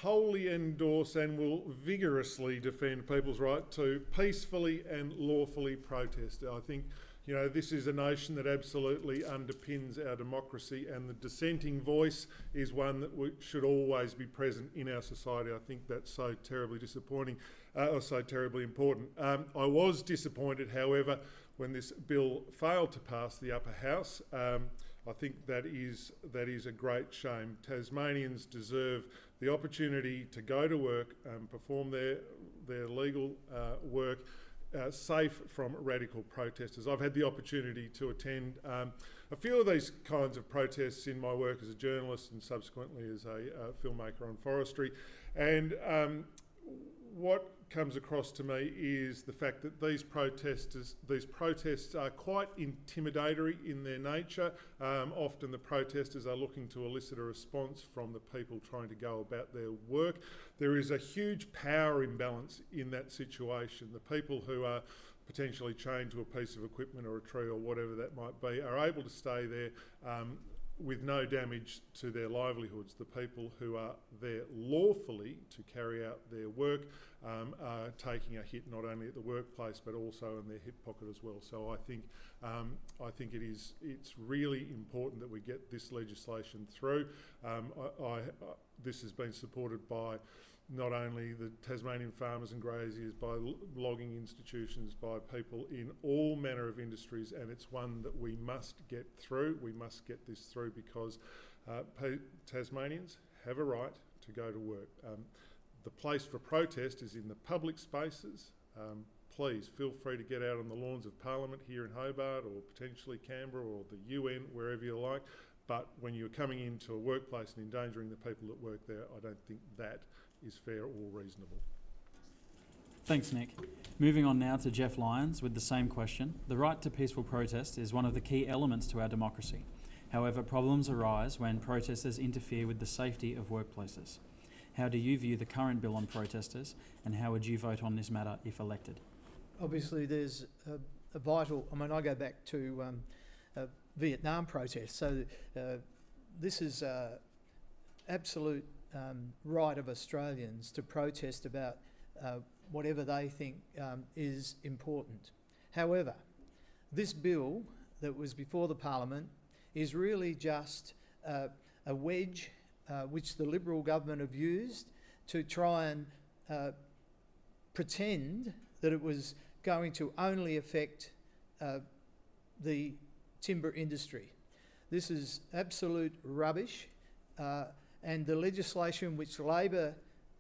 wholly endorse and will vigorously defend people's right to peacefully and lawfully protest. I think, you know, this is a nation that absolutely underpins our democracy, and the dissenting voice is one that should always be present in our society. I think that's so terribly disappointing, or so terribly important. I was disappointed, however, when this bill failed to pass the upper house. I think that is a great shame. Tasmanians deserve the opportunity to go to work, perform their legal work, safe from radical protesters. I've had the opportunity to attend a few of these kinds of protests in my work as a journalist and subsequently as a filmmaker on forestry. And what comes across to me is the fact that these protests are quite intimidatory in their nature. Often the protesters are looking to elicit a response from the people trying to go about their work. There is a huge power imbalance in that situation. The people who are potentially chained to a piece of equipment or a tree or whatever that might be are able to stay there with no damage to their livelihoods. The people who are there lawfully to carry out their work are taking a hit not only at the workplace but also in their hip pocket as well. So I think it's really important that we get this legislation through. This has been supported by not only the Tasmanian farmers and graziers, by logging institutions, by people in all manner of industries, and it's one that we must get through. We must get this through because Tasmanians have a right to go to work. The place for protest is in the public spaces. Please feel free to get out on the lawns of Parliament here in Hobart or potentially Canberra or the UN, wherever you like. But when you're coming into a workplace and endangering the people that work there, I don't think that is fair or reasonable. Thanks, Nick. Moving on now to Jeff Lyons with the same question. The right to peaceful protest is one of the key elements to our democracy. However, problems arise when protesters interfere with the safety of workplaces. How do you view the current bill on protesters, and how would you vote on this matter if elected? Obviously, there's a vital. I mean, I go back to Vietnam protests. So this is absolute right of Australians to protest about whatever they think is important. However, this bill that was before the Parliament is really just a wedge which the Liberal government have used to try and pretend that it was going to only affect the timber industry. This is absolute rubbish, and the legislation which Labor,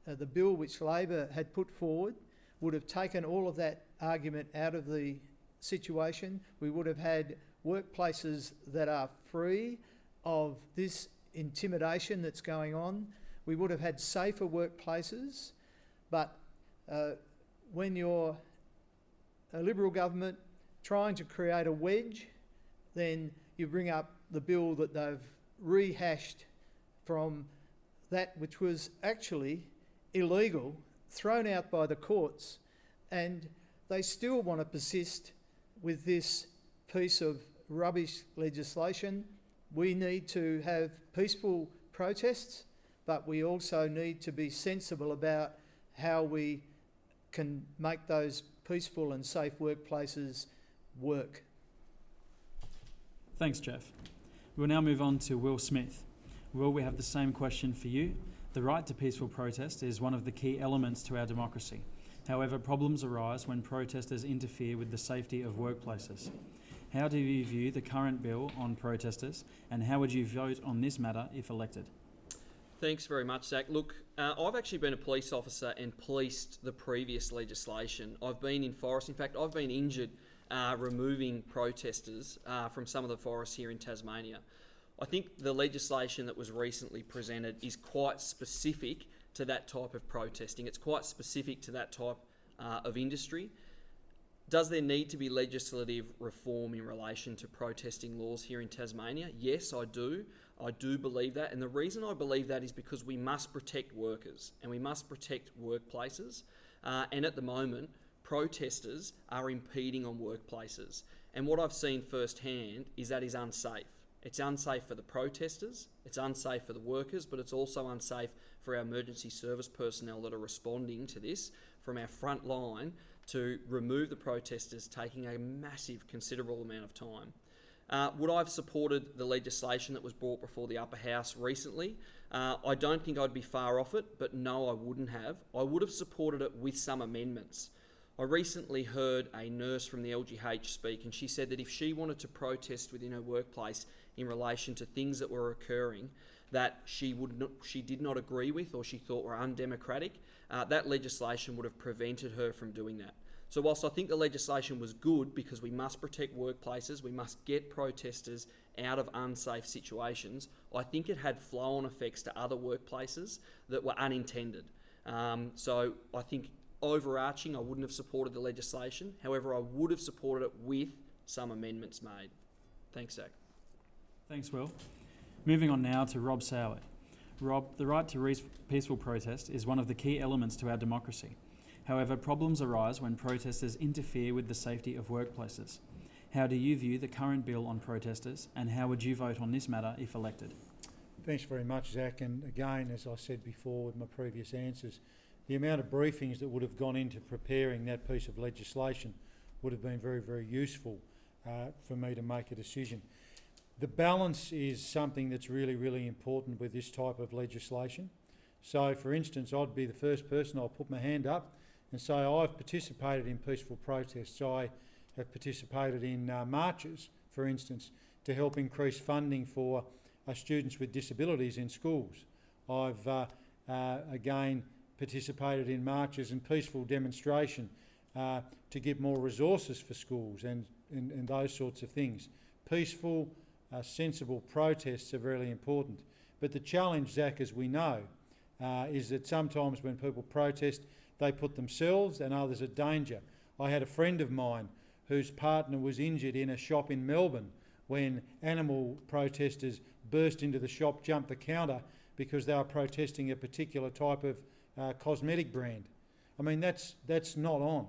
the bill which Labor had put forward, would have taken all of that argument out of the situation. We would have had workplaces that are free of this intimidation that's going on. We would have had safer workplaces, but when you're a Liberal government trying to create a wedge, then you bring up the bill that they've rehashed from that which was actually illegal, thrown out by the courts, and they still want to persist with this piece of rubbish legislation. We need to have peaceful protests, but we also need to be sensible about how we can make those peaceful and safe workplaces work. Thanks, Jeff. We'll now move on to Will Smith. Will, we have the same question for you. The right to peaceful protest is one of the key elements to our democracy. However, problems arise when protesters interfere with the safety of workplaces. How do you view the current bill on protesters, and how would you vote on this matter if elected? Thanks very much, Zach. Look, I've actually been a police officer and policed the previous legislation. I've been in forests. In fact, I've been injured removing protesters from some of the forests here in Tasmania. I think the legislation that was recently presented is quite specific to that type of protesting. It's quite specific to that type of industry. Does there need to be legislative reform in relation to protesting laws here in Tasmania? Yes, I do. I do believe that. And the reason I believe that is because we must protect workers and we must protect workplaces. And at the moment, protesters are impeding on workplaces. And what I've seen firsthand is that is unsafe. It's unsafe for the protesters, it's unsafe for the workers, but it's also unsafe for our emergency service personnel that are responding to this from our front line to remove the protesters, taking a massive, considerable amount of time. Would I have supported the legislation that was brought before the upper house recently? I don't think I'd be far off it, but no, I wouldn't have. I would have supported it with some amendments. I recently heard a nurse from the LGH speak, and she said that if she wanted to protest within her workplace in relation to things that were occurring that she did not agree with or she thought were undemocratic, that legislation would have prevented her from doing that. So whilst I think the legislation was good because we must protect workplaces, we must get protesters out of unsafe situations, I think it had flow-on effects to other workplaces that were unintended. So I think overarching, I wouldn't have supported the legislation. However, I would have supported it with some amendments made. Thanks, Zach. Thanks, Will. Moving on now to Rob Soward. Rob, the right to peaceful protest is one of the key elements to our democracy. However, problems arise when protesters interfere with the safety of workplaces. How do you view the current bill on protesters, and how would you vote on this matter if elected? Thanks very much, Zach. And again, as I said before with my previous answers, the amount of briefings that would have gone into preparing that piece of legislation would have been very, very useful for me to make a decision. The balance is something that's really, really important with this type of legislation. So, for instance, I'd be the first person, I'll put my hand up and say I've participated in peaceful protests. I have participated in marches, for instance, to help increase funding for students with disabilities in schools. I've, again, participated in marches and peaceful demonstration to get more resources for schools and those sorts of things. Peaceful, sensible protests are really important. But the challenge, Zach, as we know, is that sometimes when people protest, they put themselves and others at danger. I had a friend of mine whose partner was injured in a shop in Melbourne when animal protesters burst into the shop, jumped the counter because they were protesting a particular type of cosmetic brand. I mean, that's not on.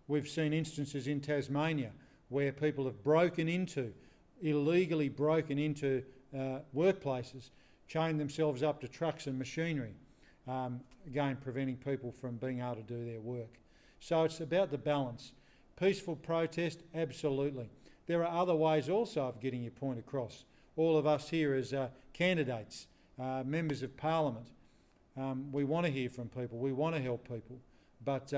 We've seen instances in Tasmania where people have illegally broken into workplaces, chained themselves up to trucks and machinery, again preventing people from being able to do their work. So it's about the balance. Peaceful protest, absolutely. There are other ways also of getting your point across. All of us here as candidates, members of Parliament, we want to hear from people, we want to help people, but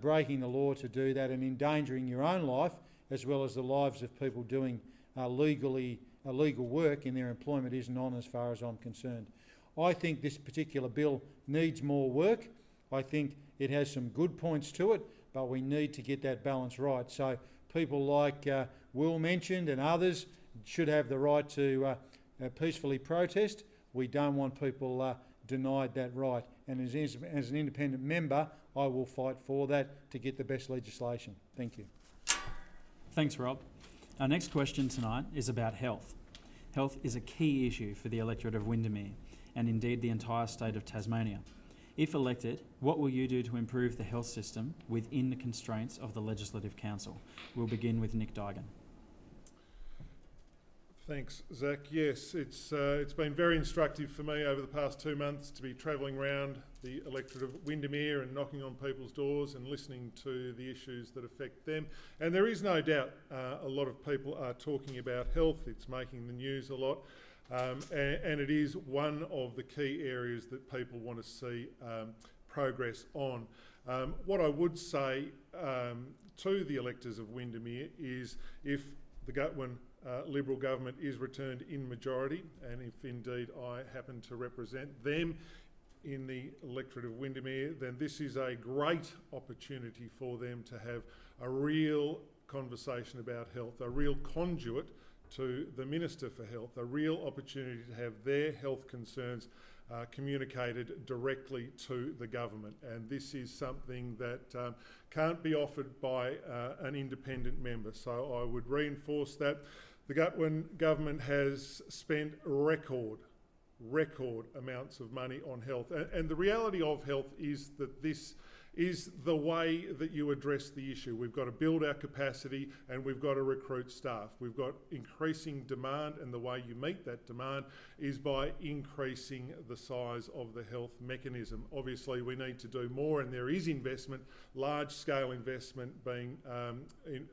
breaking the law to do that and endangering your own life as well as the lives of people doing illegal work in their employment isn't on as far as I'm concerned. I think this particular bill needs more work. I think it has some good points to it, but we need to get that balance right. So people like Will mentioned and others should have the right to peacefully protest. We don't want people denied that right. And as an independent member, I will fight for that to get the best legislation. Thank you. Thanks, Rob. Our next question tonight is about health. Health is a key issue for the electorate of Windermere and indeed the entire state of Tasmania. If elected, what will you do to improve the health system within the constraints of the Legislative Council? We'll begin with Nick Dygan. Thanks, Zach. Yes, it's been very instructive for me over the past 2 months to be travelling around the electorate of Windermere and knocking on people's doors and listening to the issues that affect them. And there is no doubt a lot of people are talking about health. It's making the news a lot. And it is one of the key areas that people want to see progress on. What I would say to the electors of Windermere is if when Liberal government is returned in majority, and if indeed I happen to represent them in the electorate of Windermere, then this is a great opportunity for them to have a real conversation about health, a real conduit to the Minister for Health, a real opportunity to have their health concerns communicated directly to the government, and this is something that can't be offered by an independent member. So I would reinforce that. The Gutwein government has spent record amounts of money on health, and the reality of health is that this is the way that you address the issue. We've got to build our capacity and we've got to recruit staff. We've got increasing demand, and the way you meet that demand is by increasing the size of the health mechanism. Obviously we need to do more, and there is investment, large-scale investment being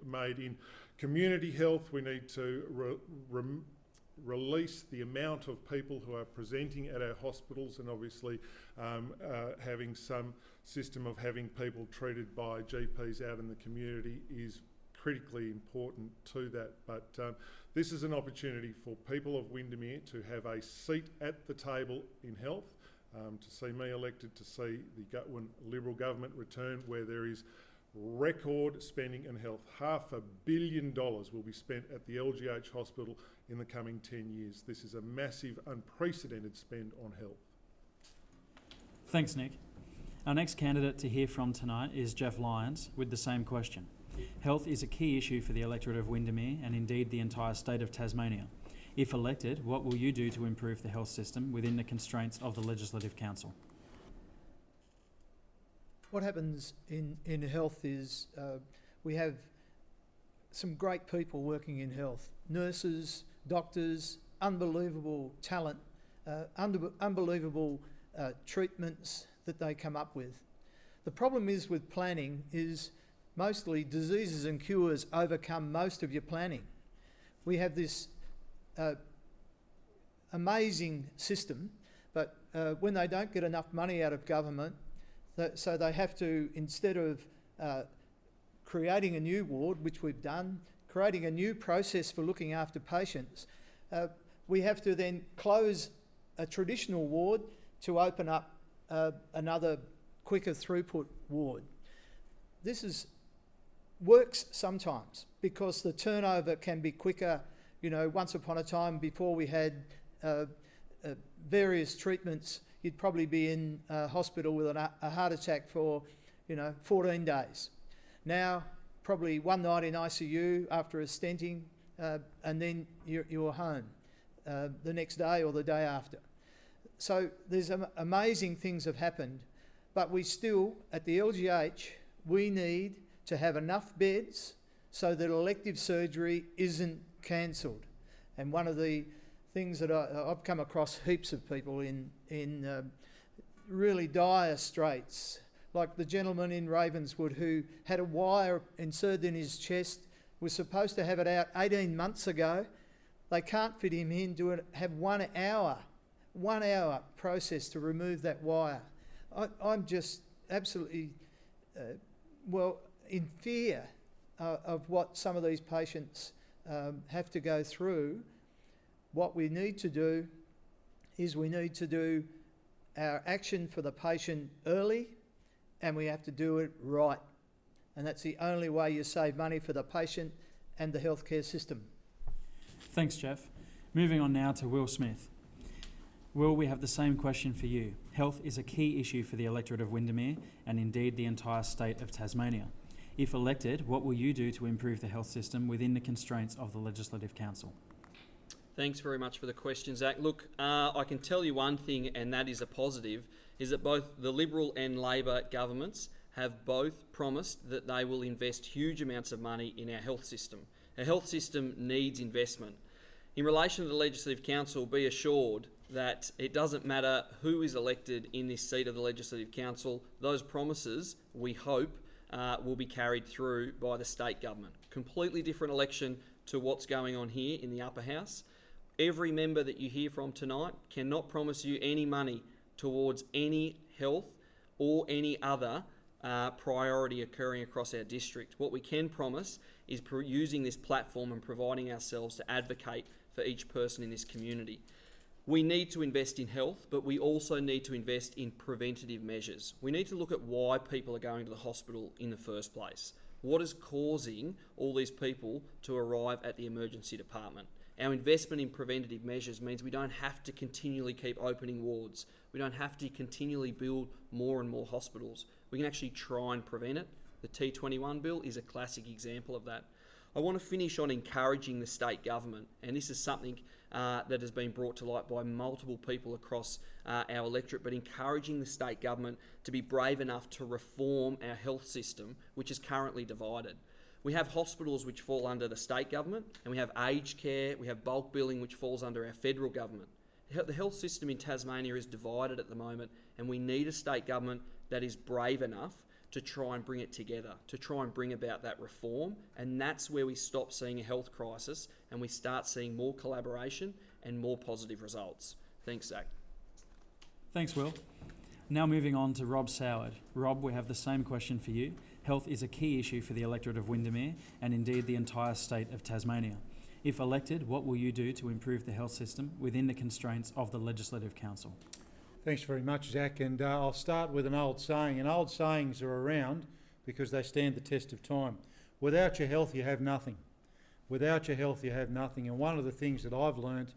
made in community health. We need to release the amount of people who are presenting at our hospitals, and obviously having some system of having people treated by GPs out in the community is critically important to that. But this is an opportunity for people of Windermere to have a seat at the table in health, to see me elected, to see the Gutwein Liberal government return, where there is record spending in health. $500 million will be spent at the LGH hospital in the coming 10 years. This is a massive, unprecedented spend on health. Thanks, Nick. Our next candidate to hear from tonight is Jeff Lyons with the same question. Health is a key issue for the electorate of Windermere and indeed the entire state of Tasmania. If elected, what will you do to improve the health system within the constraints of the Legislative Council? What happens in health is we have some great people working in health. Nurses, doctors, unbelievable talent, unbelievable treatments that they come up with. The problem is with planning is mostly diseases and cures overcome most of your planning. We have this amazing system, but when they don't get enough money out of government, so they have to, instead of creating a new ward, which we've done, creating a new process for looking after patients, we have to then close a traditional ward to open up another quicker throughput ward. This works sometimes because the turnover can be quicker. You know, once upon a time, before we had various treatments, you'd probably be in hospital with a heart attack for, 14 days. Now, probably one night in ICU after a stenting, and then you're home the next day or the day after. So there's amazing things have happened, but we still, at the LGH, we need to have enough beds so that elective surgery isn't cancelled. And one of the things that I've come across heaps of people in really dire straits, like the gentleman in Ravenswood who had a wire inserted in his chest, was supposed to have it out 18 months ago. They can't fit him in, have 1 hour process to remove that wire. I'm just absolutely, in fear of what some of these patients have to go through. What we need to do is we need to do our action for the patient early, and we have to do it right. And that's the only way you save money for the patient and the healthcare system. Thanks, Jeff. Moving on now to Will Smith. Will, we have the same question for you. Health is a key issue for the electorate of Windermere and indeed the entire state of Tasmania. If elected, what will you do to improve the health system within the constraints of the Legislative Council? Thanks very much for the question, Zach. Look, I can tell you one thing, and that is a positive, is that both the Liberal and Labor governments have both promised that they will invest huge amounts of money in our health system. Our health system needs investment. In relation to the Legislative Council, be assured that it doesn't matter who is elected in this seat of the Legislative Council, those promises, we hope, will be carried through by the state government. Completely different election to what's going on here in the upper house. Every member that you hear from tonight cannot promise you any money towards any health or any other priority occurring across our district. What we can promise is using this platform and providing ourselves to advocate for each person in this community. We need to invest in health, but we also need to invest in preventative measures. We need to look at why people are going to the hospital in the first place. What is causing all these people to arrive at the emergency department? Our investment in preventative measures means we don't have to continually keep opening wards. We don't have to continually build more and more hospitals. We can actually try and prevent it. The T21 bill is a classic example of that. I want to finish on encouraging the state government, and this is something that has been brought to light by multiple people across our electorate, but encouraging the state government to be brave enough to reform our health system, which is currently divided. We have hospitals which fall under the state government, and we have aged care, we have bulk billing which falls under our federal government. The health system in Tasmania is divided at the moment, and we need a state government that is brave enough to try and bring it together, to try and bring about that reform, and that's where we stop seeing a health crisis and we start seeing more collaboration and more positive results. Thanks, Zach. Thanks, Will. Now moving on to Rob Soward. Rob, we have the same question for you. Health is a key issue for the electorate of Windermere and indeed the entire state of Tasmania. If elected, what will you do to improve the health system within the constraints of the Legislative Council? Thanks very much, Zach, and I'll start with an old saying, and old sayings are around because they stand the test of time. Without your health, you have nothing. Without your health, you have nothing, and one of the things that I've learnt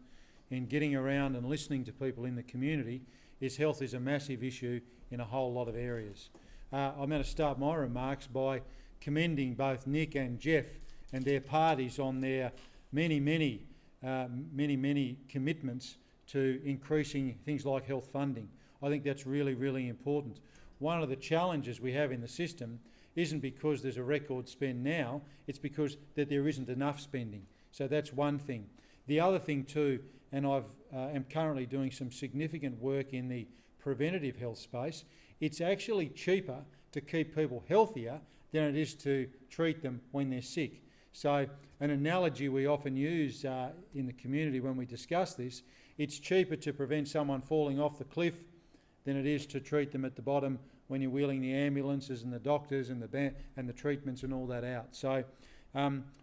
in getting around and listening to people in the community is health is a massive issue in a whole lot of areas. I'm going to start my remarks by commending both Nick and Jeff and their parties on their many commitments to increasing things like health funding. I think that's really, really important. One of the challenges we have in the system isn't because there's a record spend now, it's because that there isn't enough spending. So that's one thing. The other thing too, and I am currently doing some significant work in the preventative health space, it's actually cheaper to keep people healthier than it is to treat them when they're sick. So an analogy we often use in the community when we discuss this, it's cheaper to prevent someone falling off the cliff than it is to treat them at the bottom when you're wheeling the ambulances and the doctors and the treatments and all that out. So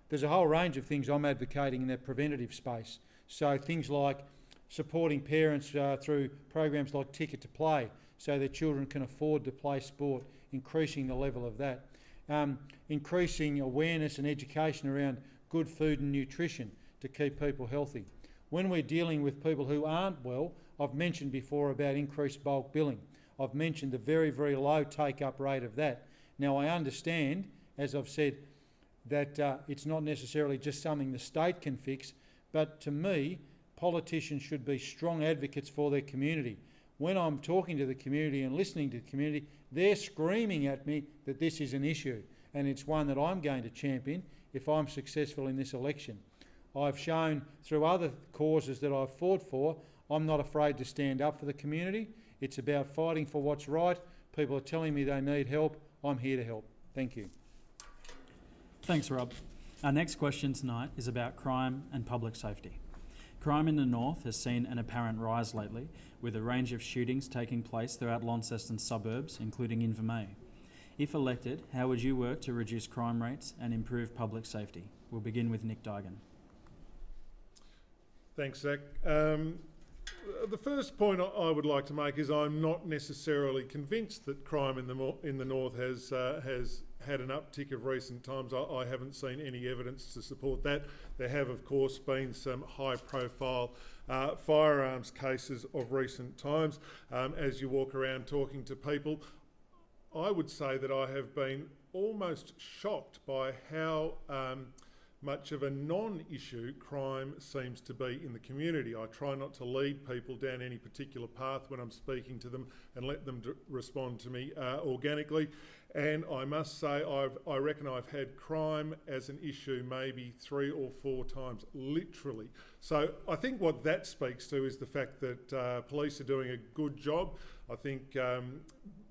there's a whole range of things I'm advocating in that preventative space. So things like supporting parents through programs like Ticket to Play so their children can afford to play sport, increasing the level of that. Increasing awareness and education around good food and nutrition to keep people healthy. When we're dealing with people who aren't well, I've mentioned before about increased bulk billing. I've mentioned the very, very low take-up rate of that. Now, I understand, as I've said, that it's not necessarily just something the state can fix, but to me, politicians should be strong advocates for their community. When I'm talking to the community and listening to the community, they're screaming at me that this is an issue, and it's one that I'm going to champion if I'm successful in this election. I've shown through other causes that I've fought for, I'm not afraid to stand up for the community. It's about fighting for what's right. People are telling me they need help. I'm here to help. Thank you. Thanks, Rob. Our next question tonight is about crime and public safety. Crime in the north has seen an apparent rise lately, with a range of shootings taking place throughout Launceston's suburbs, including Windermere. If elected, how would you work to reduce crime rates and improve public safety? We'll begin with Nick Duigan. Thanks, Zach. The first point I would like to make is I'm not necessarily convinced that crime in the north has had an uptick of recent times. I haven't seen any evidence to support that. There have, of course, been some high-profile firearms cases of recent times. As you walk around talking to people, I would say that I have been almost shocked by how much of a non-issue crime seems to be in the community. I try not to lead people down any particular path when I'm speaking to them and let them respond to me organically. And I must say, I reckon I've had crime as an issue maybe 3 or 4 times, literally. So I think what that speaks to is the fact that police are doing a good job. I think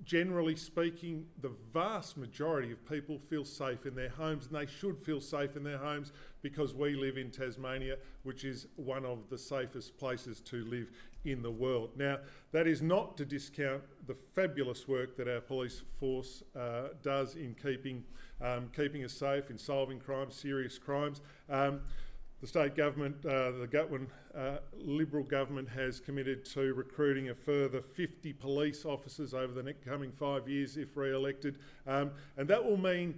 generally speaking, the vast majority of people feel safe in their homes, and they should feel safe in their homes because we live in Tasmania, which is one of the safest places to live in the world. Now, that is not to discount the fabulous work that our police force does in keeping us safe, in solving crimes, serious crimes. The state government, the Liberal government, has committed to recruiting a further 50 police officers over the coming 5 years if re-elected, and that will mean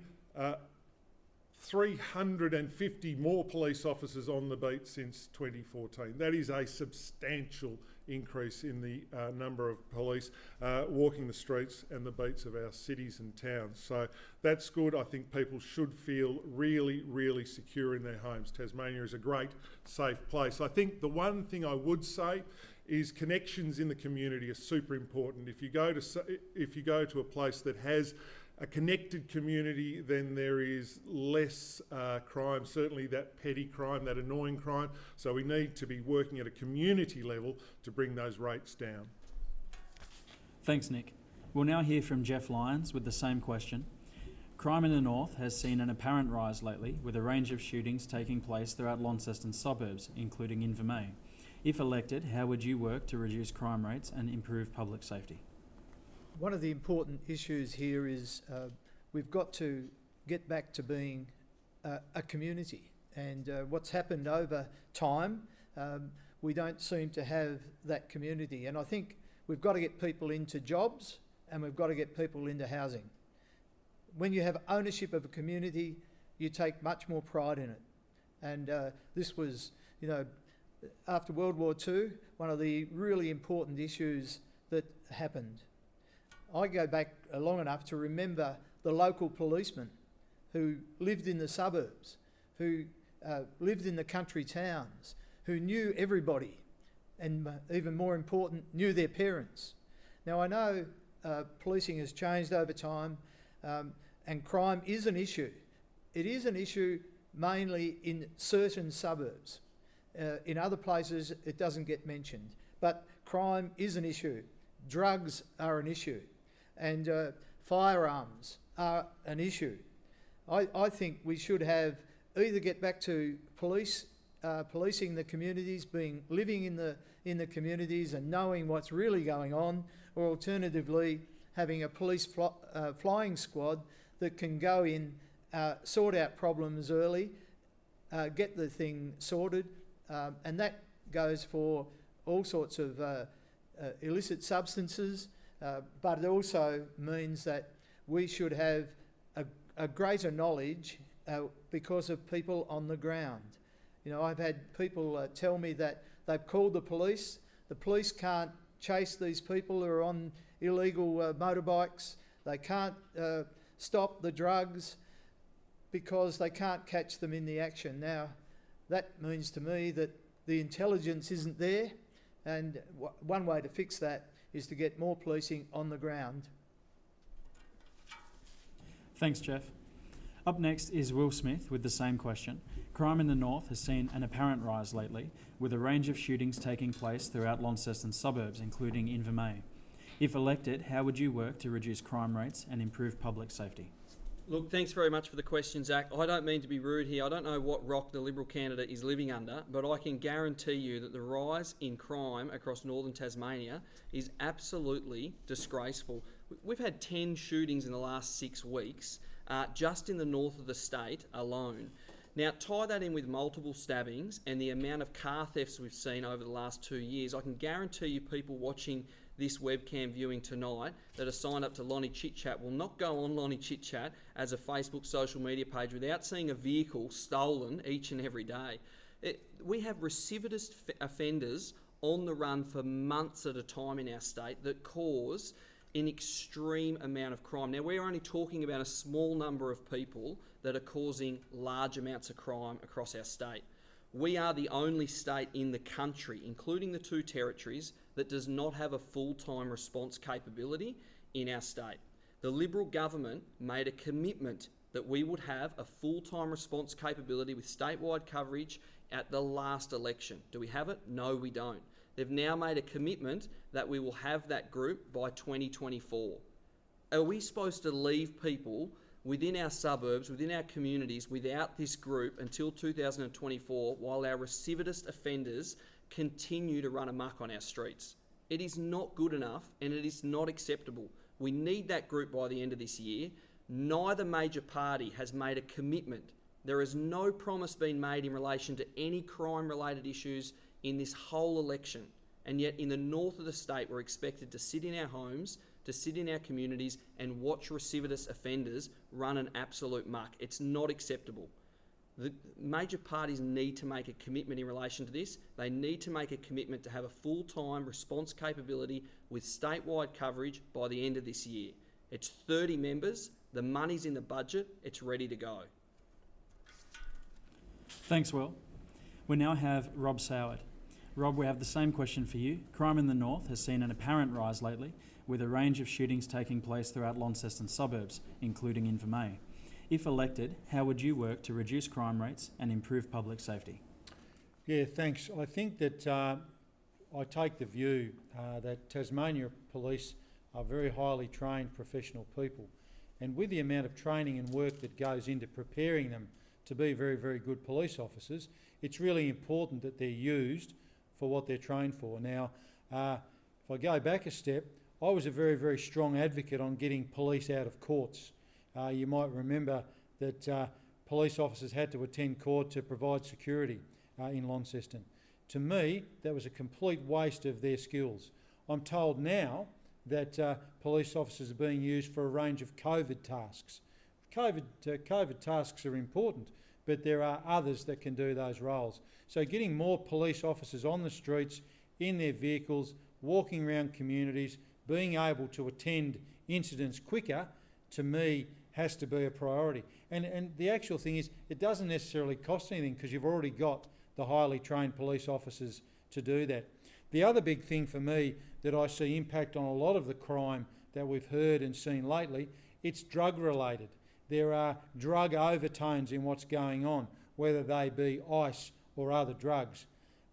350 more police officers on the beat since 2014. That is a substantial increase in the number of police walking the streets and the beats of our cities and towns. So that's good. I think people should feel really, really secure in their homes. Tasmania is a great, safe place. I think the one thing I would say is connections in the community are super important. If you go to a place that has a connected community, then there is less crime, certainly that petty crime, that annoying crime. So we need to be working at a community level to bring those rates down. Thanks, Nick. We'll now hear from Jeff Lyons with the same question. Crime in the north has seen an apparent rise lately, with a range of shootings taking place throughout Launceston's suburbs, including Windermere. If elected, how would you work to reduce crime rates and improve public safety? One of the important issues here is we've got to get back to being a community. And what's happened over time, we don't seem to have that community. And I think we've got to get people into jobs and we've got to get people into housing. When you have ownership of a community, you take much more pride in it. And this was, after World War II, one of the really important issues that happened. I go back long enough to remember the local policemen who lived in the suburbs, who lived in the country towns, who knew everybody, and even more important, knew their parents. Now I know policing has changed over time and crime is an issue. It is an issue mainly in certain suburbs. In other places it doesn't get mentioned, but crime is an issue. Drugs are an issue. And firearms are an issue. I think we should have either get back to policing the communities, living in the communities and knowing what's really going on, or alternatively having a police flying squad that can go in, sort out problems early, get the thing sorted, and that goes for all sorts of illicit substances. But it also means that we should have a greater knowledge because of people on the ground. I've had people tell me that they've called the police can't chase these people who are on illegal motorbikes, they can't stop the drugs because they can't catch them in the action. Now, that means to me that the intelligence isn't there, and one way to fix that is to get more policing on the ground. Thanks, Jeff. Up next is Will Smith with the same question. Crime in the north has seen an apparent rise lately, with a range of shootings taking place throughout Launceston's suburbs, including Windermere. If elected, how would you work to reduce crime rates and improve public safety? Look, thanks very much for the question, Zach. I don't mean to be rude here. I don't know what rock the Liberal candidate is living under, but I can guarantee you that the rise in crime across northern Tasmania is absolutely disgraceful. We've had 10 shootings in the last 6 weeks, just in the north of the state alone. Now, tie that in with multiple stabbings and the amount of car thefts we've seen over the last 2 years. I can guarantee you people watching this webcam viewing tonight that are signed up to Lonnie Chit Chat will not go on Lonnie Chit Chat as a Facebook social media page without seeing a vehicle stolen each and every day. We have recidivist offenders on the run for months at a time in our state that cause an extreme amount of crime. Now, we're only talking about a small number of people that are causing large amounts of crime across our state. We are the only state in the country, including the 2 territories, that does not have a full-time response capability in our state. The Liberal government made a commitment that we would have a full-time response capability with statewide coverage at the last election. Do we have it? No, we don't. They've now made a commitment that we will have that group by 2024. Are we supposed to leave people within our suburbs, within our communities, without this group until 2024 while our recidivist offenders continue to run amok on our streets? It is not good enough and it is not acceptable. We need that group by the end of this year. Neither major party has made a commitment. There is no promise being made in relation to any crime-related issues in this whole election. And yet in the north of the state, we're expected to sit in our homes, to sit in our communities and watch recidivist offenders run an absolute muck. It's not acceptable. The major parties need to make a commitment in relation to this. They need to make a commitment to have a full-time response capability with statewide coverage by the end of this year. It's 30 members, the money's in the budget, it's ready to go. Thanks, Will. We now have Rob Soward. Rob, we have the same question for you. Crime in the north has seen an apparent rise lately, with a range of shootings taking place throughout Launceston suburbs, including Invermere. If elected, how would you work to reduce crime rates and improve public safety? Yeah, thanks. I think that I take the view that Tasmania Police are very highly trained professional people, and with the amount of training and work that goes into preparing them to be very, very good police officers, it's really important that they're used for what they're trained for. Now, if I go back a step, I was a very, very strong advocate on getting police out of courts. You might remember that police officers had to attend court to provide security in Launceston. To me, that was a complete waste of their skills. I'm told now that police officers are being used for a range of COVID tasks. COVID tasks are important, but there are others that can do those roles. So getting more police officers on the streets, in their vehicles, walking around communities, being able to attend incidents quicker, to me, has to be a priority. And the actual thing is, it doesn't necessarily cost anything because you've already got the highly trained police officers to do that. The other big thing for me that I see impact on a lot of the crime that we've heard and seen lately, it's drug related. There are drug overtones in what's going on, whether they be ice or other drugs.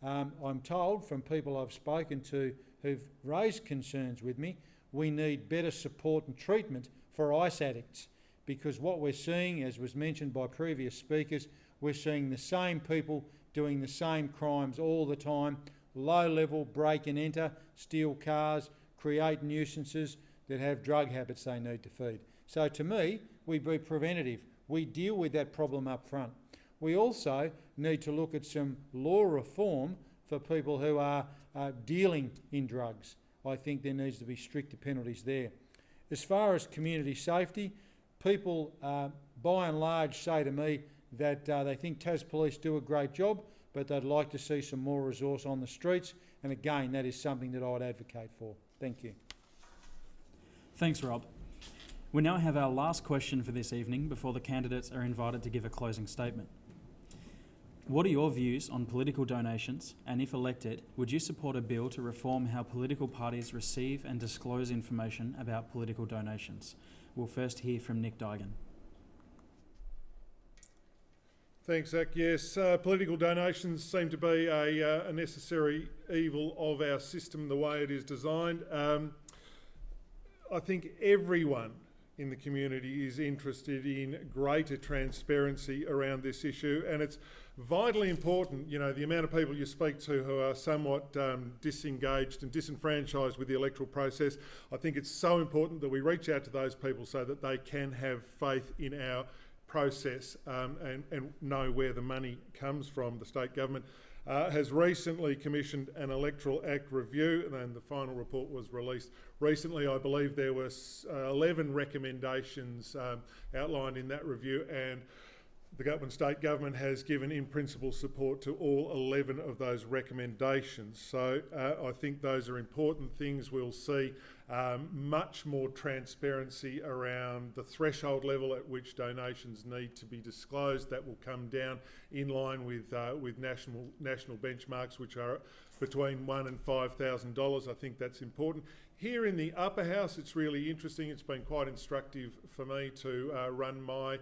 I'm told from people I've spoken to who've raised concerns with me, we need better support and treatment for ice addicts, because what we're seeing, as was mentioned by previous speakers, we're seeing the same people doing the same crimes all the time, low-level break and enter, steal cars, create nuisances that have drug habits they need to feed. So to me, we be preventative. We deal with that problem up front. We also need to look at some law reform for people who are dealing in drugs. I think there needs to be stricter penalties there. As far as community safety, people by and large say to me that they think Tas Police do a great job, but they'd like to see some more resource on the streets. And again, that is something that I would advocate for. Thank you. Thanks, Rob. We now have our last question for this evening before the candidates are invited to give a closing statement. What are your views on political donations, and if elected, would you support a bill to reform how political parties receive and disclose information about political donations? We'll first hear from Nick Dygan. Thanks, Zach. Yes, political donations seem to be a necessary evil of our system, the way it is designed. I think everyone in the community is interested in greater transparency around this issue, and it's vitally important, you know, the amount of people you speak to who are somewhat disengaged and disenfranchised with the electoral process. I think it's so important that we reach out to those people so that they can have faith in our process and know where the money comes from. The state government has recently commissioned an Electoral Act review, and the final report was released recently. I believe there were 11 recommendations outlined in that review, and the state government has given in principle support to all 11 of those recommendations. So I think those are important things. We'll see much more transparency around the threshold level at which donations need to be disclosed. That will come down in line with national benchmarks, which are between $1,000 and $5,000. I think that's important. Here in the upper house, it's really interesting. It's been quite instructive for me to run my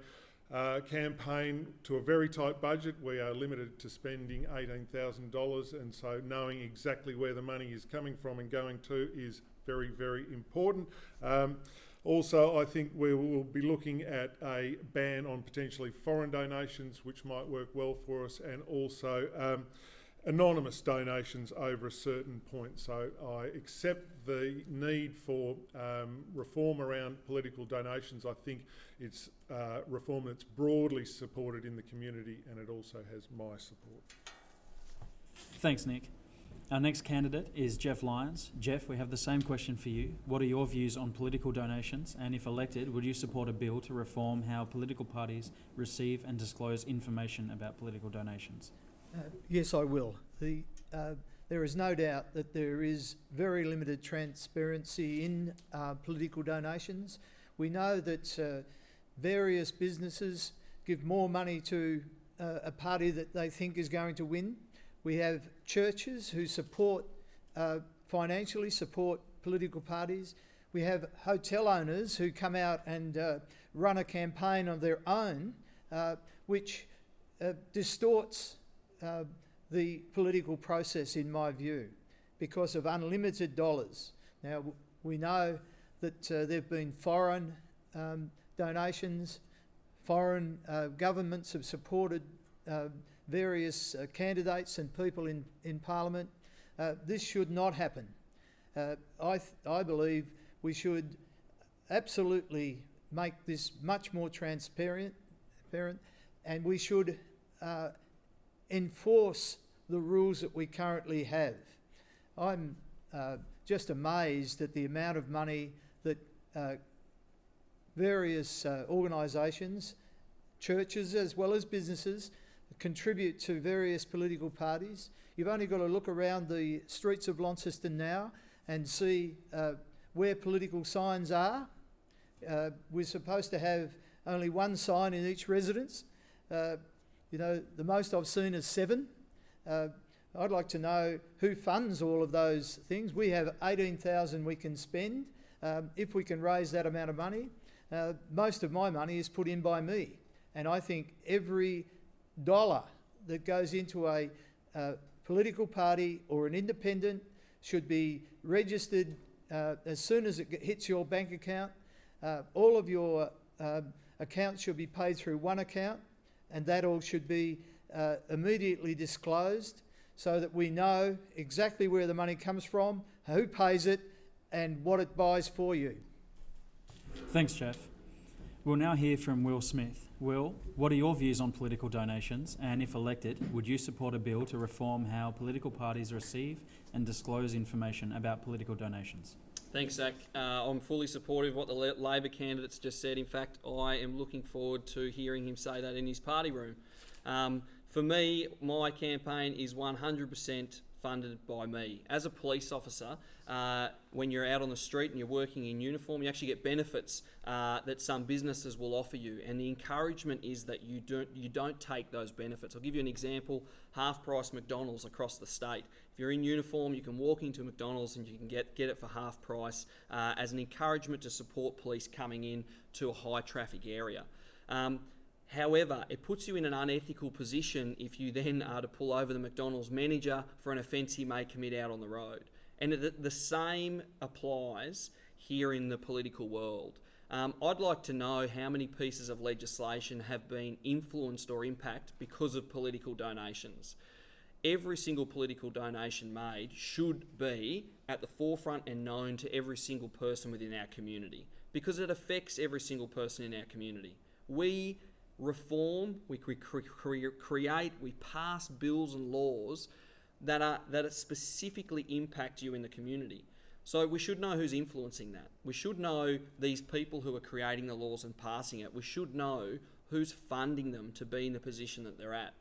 campaign to a very tight budget. We are limited to spending $18,000, and so knowing exactly where the money is coming from and going to is very, very important. Also, I think we will be looking at a ban on potentially foreign donations, which might work well for us, and also anonymous donations over a certain point. So I accept the need for reform around political donations. I think it's reform that's broadly supported in the community, and it also has my support. Thanks, Nick. Our next candidate is Jeff Lyons. Jeff, we have the same question for you. What are your views on political donations? And if elected, would you support a bill to reform how political parties receive and disclose information about political donations? Yes, I will. There is no doubt that there is very limited transparency in political donations. We know that various businesses give more money to a party that they think is going to win. We have churches who financially support political parties. We have hotel owners who come out and run a campaign of their own, which distorts the political process, in my view, because of unlimited dollars. Now, we know that there have been foreign donations, foreign governments have supported various candidates and people in Parliament. This should not happen. I believe we should absolutely make this much more transparent, and we should enforce the rules that we currently have. I'm just amazed at the amount of money that various organisations, churches as well as businesses, contribute to various political parties. You've only got to look around the streets of Launceston now and see where political signs are. We're supposed to have only one sign in each residence. The most I've seen is 7. I'd like to know who funds all of those things. We have 18,000 we can spend. If we can raise that amount of money, most of my money is put in by me. And I think every dollar that goes into a political party or an independent should be registered as soon as it hits your bank account. All of your accounts should be paid through one account, and that all should be immediately disclosed so that we know exactly where the money comes from, who pays it, and what it buys for you. Thanks, Jeff. We'll now hear from Will Smith. Will, what are your views on political donations? And if elected, would you support a bill to reform how political parties receive and disclose information about political donations? Thanks, Zach. I'm fully supportive of what the Labor candidate's just said. In fact, I am looking forward to hearing him say that in his party room. For me, my campaign is 100% funded by me. As a police officer, when you're out on the street and you're working in uniform, you actually get benefits that some businesses will offer you, and the encouragement is that you don't take those benefits. I'll give you an example: half-price McDonald's across the state. If you're in uniform, you can walk into McDonald's and you can get it for half price as an encouragement to support police coming in to a high-traffic area. However, it puts you in an unethical position if you then are to pull over the McDonald's manager for an offence he may commit out on the road. And the same applies here in the political world. I'd like to know how many pieces of legislation have been influenced or impacted because of political donations. Every single political donation made should be at the forefront and known to every single person within our community, because it affects every single person in our community. We reform, we create, we pass bills and laws that specifically impact you in the community. So we should know who's influencing that. We should know these people who are creating the laws and passing it. We should know who's funding them to be in the position that they're at.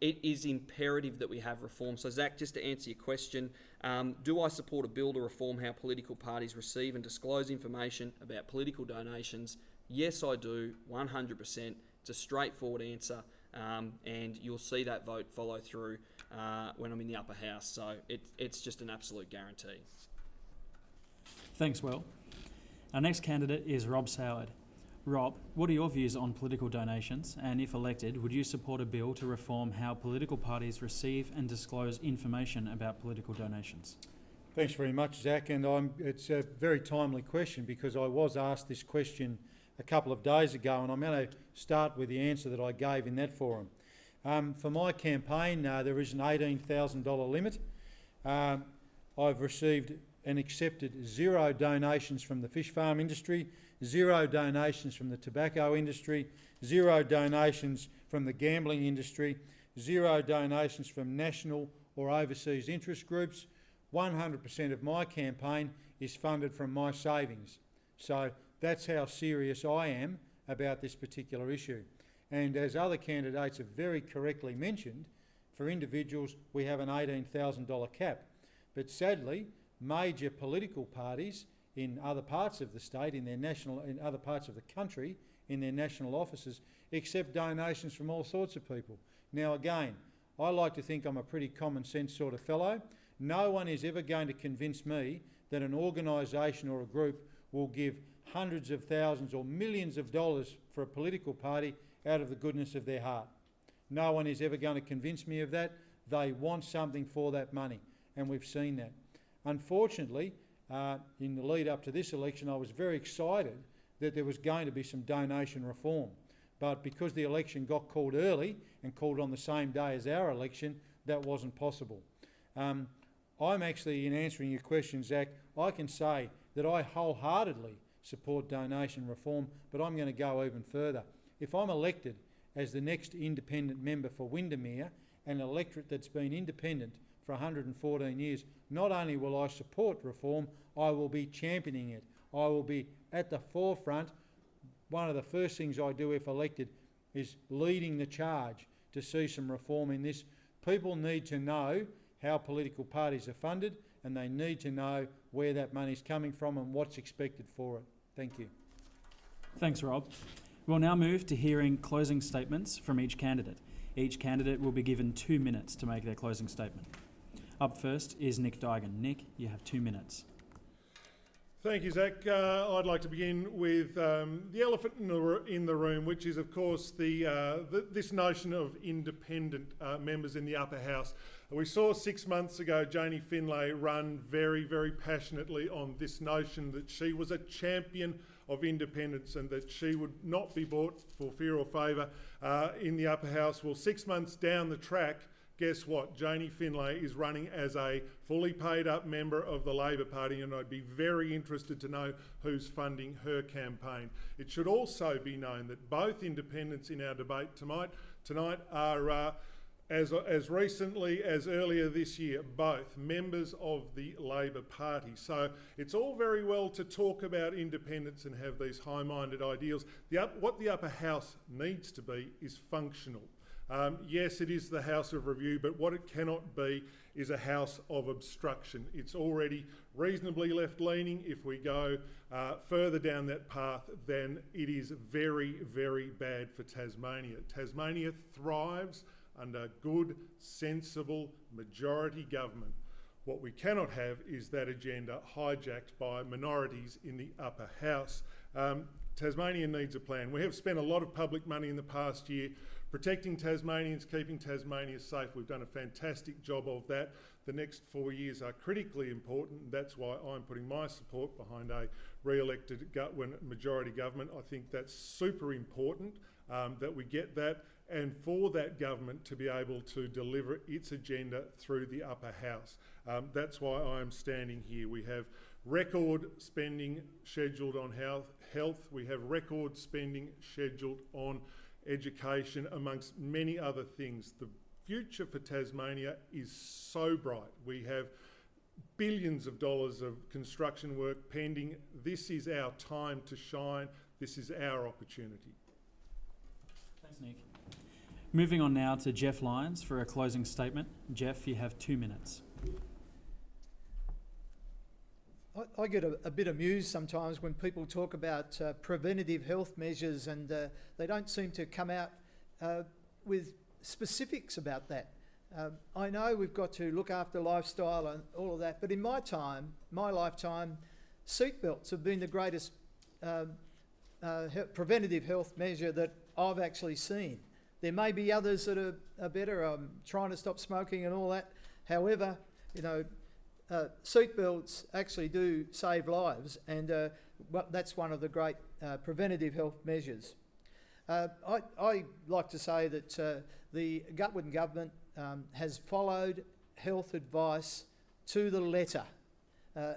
It is imperative that we have reform. So Zach, just to answer your question, do I support a bill to reform how political parties receive and disclose information about political donations? Yes, I do, 100%. It's a straightforward answer, and you'll see that vote follow through when I'm in the upper house. So it's just an absolute guarantee. Thanks, Will. Our next candidate is Rob Soward. Rob, what are your views on political donations? And if elected, would you support a bill to reform how political parties receive and disclose information about political donations? Thanks very much, Zach, and it's a very timely question because I was asked this question a couple of days ago, and I'm going to start with the answer that I gave in that forum. For my campaign, there is an $18,000 limit. I've received and accepted 0 donations from the fish farm industry, 0 donations from the tobacco industry, 0 donations from the gambling industry, 0 donations from national or overseas interest groups. 100% of my campaign is funded from my savings. So that's how serious I am about this particular issue. And as other candidates have very correctly mentioned, for individuals we have an $18,000 cap. But sadly, major political parties in other parts of the state, in other parts of the country, in their national offices, accept donations from all sorts of people. Now again, I like to think I'm a pretty common sense sort of fellow. No one is ever going to convince me that an organisation or a group will give hundreds of thousands or millions of dollars for a political party out of the goodness of their heart. No one is ever going to convince me of that. They want something for that money, and we've seen that. Unfortunately, in the lead up to this election, I was very excited that there was going to be some donation reform. But because the election got called early and called on the same day as our election, that wasn't possible. I'm actually, in answering your question, Zach, I can say that I wholeheartedly support donation reform, but I'm going to go even further. If I'm elected as the next independent member for Windermere, an electorate that's been independent for 114 years, not only will I support reform, I will be championing it. I will be at the forefront. One of the first things I do if elected is leading the charge to see some reform in this. People need to know how political parties are funded, and they need to know where that money's coming from and what's expected for it. Thank you. Thanks, Rob. We'll now move to hearing closing statements from each candidate. Each candidate will be given 2 minutes to make their closing statement. Up first is Nick Duigan. Nick, you have 2 minutes. Thank you, Zach. I'd like to begin with the elephant in the room, which is, of course, this notion of independent members in the upper house. We saw 6 months ago Janie Finlay run very, very passionately on this notion that she was a champion of independence and that she would not be bought for fear or favour in the upper house. Well, 6 months down the track, guess what? Janie Finlay is running as a fully paid up member of the Labor Party, and I'd be very interested to know who's funding her campaign. It should also be known that both independents in our debate tonight are, as recently as earlier this year, both members of the Labor Party. So it's all very well to talk about independence and have these high-minded ideals. What the upper house needs to be is functional. Yes, it is the house of review, but what it cannot be is a house of obstruction. It's already reasonably left-leaning. If we go further down that path, then it is very, very bad for Tasmania. Tasmania thrives under good, sensible majority government. What we cannot have is that agenda hijacked by minorities in the upper house. Tasmania needs a plan. We have spent a lot of public money in the past year protecting Tasmanians, keeping Tasmania safe. We've done a fantastic job of that. The next 4 years are critically important, and that's why I'm putting my support behind a re-elected majority government. I think that's super important that we get that, and for that government to be able to deliver its agenda through the upper house. That's why I'm standing here. We have record spending scheduled on health. We have record spending scheduled on education, amongst many other things. The future for Tasmania is so bright. We have billions of dollars of construction work pending. This is our time to shine. This is our opportunity. Thanks, Nick. Moving on now to Jeff Lyons for a closing statement. Jeff, you have 2 minutes. I get a bit amused sometimes when people talk about preventative health measures and they don't seem to come out with specifics about that. I know we've got to look after lifestyle and all of that, but in my lifetime, seatbelts have been the greatest preventative health measure that I've actually seen. There may be others that are better, trying to stop smoking and all that. However, seatbelts actually do save lives, and that's one of the great preventative health measures. I like to say that the Gutwein government has followed health advice to the letter,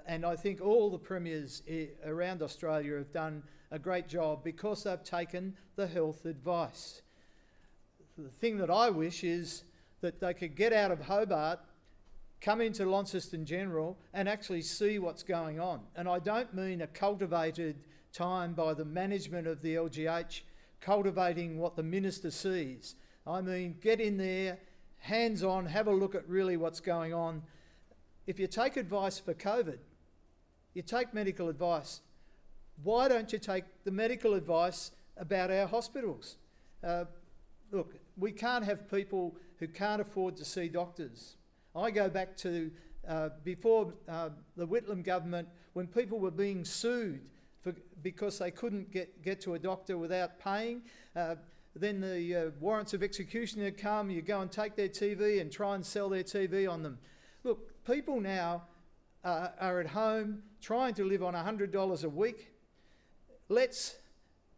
and I think all the premiers around Australia have done a great job because they've taken the health advice. The thing that I wish is that they could get out of Hobart come into Launceston General and actually see what's going on. And I don't mean a cultivated time by the management of the LGH cultivating what the minister sees. I mean, get in there, hands on, have a look at really what's going on. If you take advice for COVID, you take medical advice. Why don't you take the medical advice about our hospitals? Look, we can't have people who can't afford to see doctors. I go back to before the Whitlam government, when people were being sued because they couldn't get to a doctor without paying. Then the warrants of execution had come, you go and take their TV and try and sell their TV on them. Look, people now are at home trying to live on $100 a week. Let's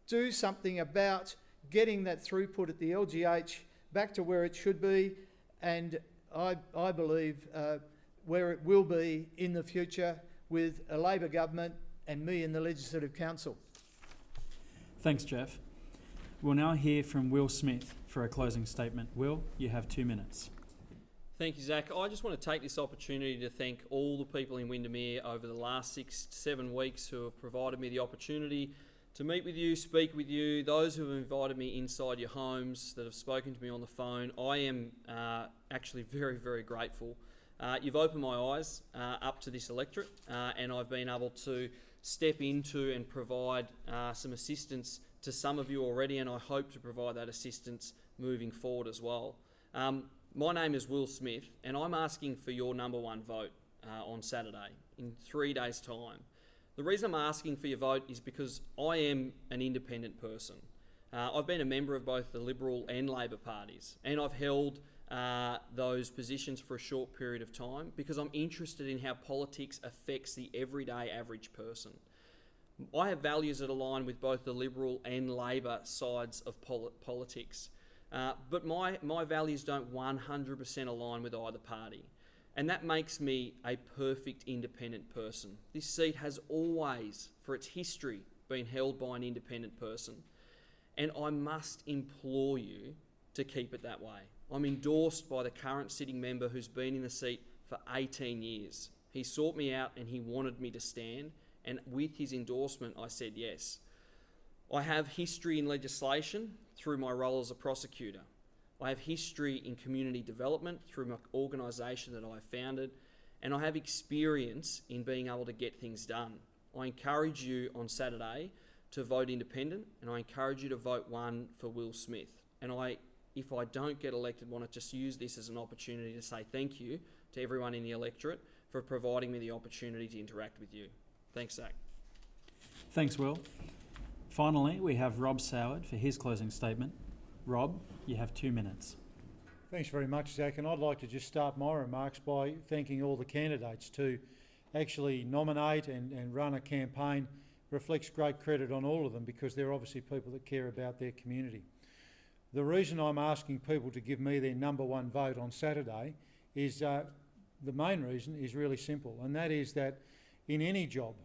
do something about getting that throughput at the LGH back to where it should be, and I believe where it will be in the future with a Labor government and me in the Legislative Council. Thanks, Jeff. We'll now hear from Will Smith for a closing statement. Will, you have 2 minutes. Thank you, Zach. I just want to take this opportunity to thank all the people in Windermere over the last 6 to 7 weeks who have provided me the opportunity to meet with you, speak with you, those who have invited me inside your homes, that have spoken to me on the phone. I am actually very, very grateful. You've opened my eyes up to this electorate, and I've been able to step into and provide some assistance to some of you already, and I hope to provide that assistance moving forward as well. My name is Will Smith, and I'm asking for your #1 vote on Saturday in 3 days' time. The reason I'm asking for your vote is because I am an independent person. I've been a member of both the Liberal and Labor parties, and I've held those positions for a short period of time because I'm interested in how politics affects the everyday average person. I have values that align with both the Liberal and Labor sides of politics, but my values don't 100% align with either party. And that makes me a perfect independent person. This seat has always, for its history, been held by an independent person. And I must implore you to keep it that way. I'm endorsed by the current sitting member who's been in the seat for 18 years. He sought me out and he wanted me to stand. And with his endorsement, I said yes. I have history in legislation through my role as a prosecutor. I have history in community development through my organisation that I founded, and I have experience in being able to get things done. I encourage you on Saturday to vote independent, and I encourage you to vote 1 for Will Smith. And if I don't get elected, want to just use this as an opportunity to say thank you to everyone in the electorate for providing me the opportunity to interact with you. Thanks, Zach. Thanks, Will. Finally, we have Rob Soward for his closing statement. Rob, you have 2 minutes. Thanks very much, Zach, and I'd like to just start my remarks by thanking all the candidates. To actually nominate and run a campaign reflects great credit on all of them because they're obviously people that care about their community. The reason I'm asking people to give me their #1 vote on Saturday is the main reason is really simple, and that is that in any job,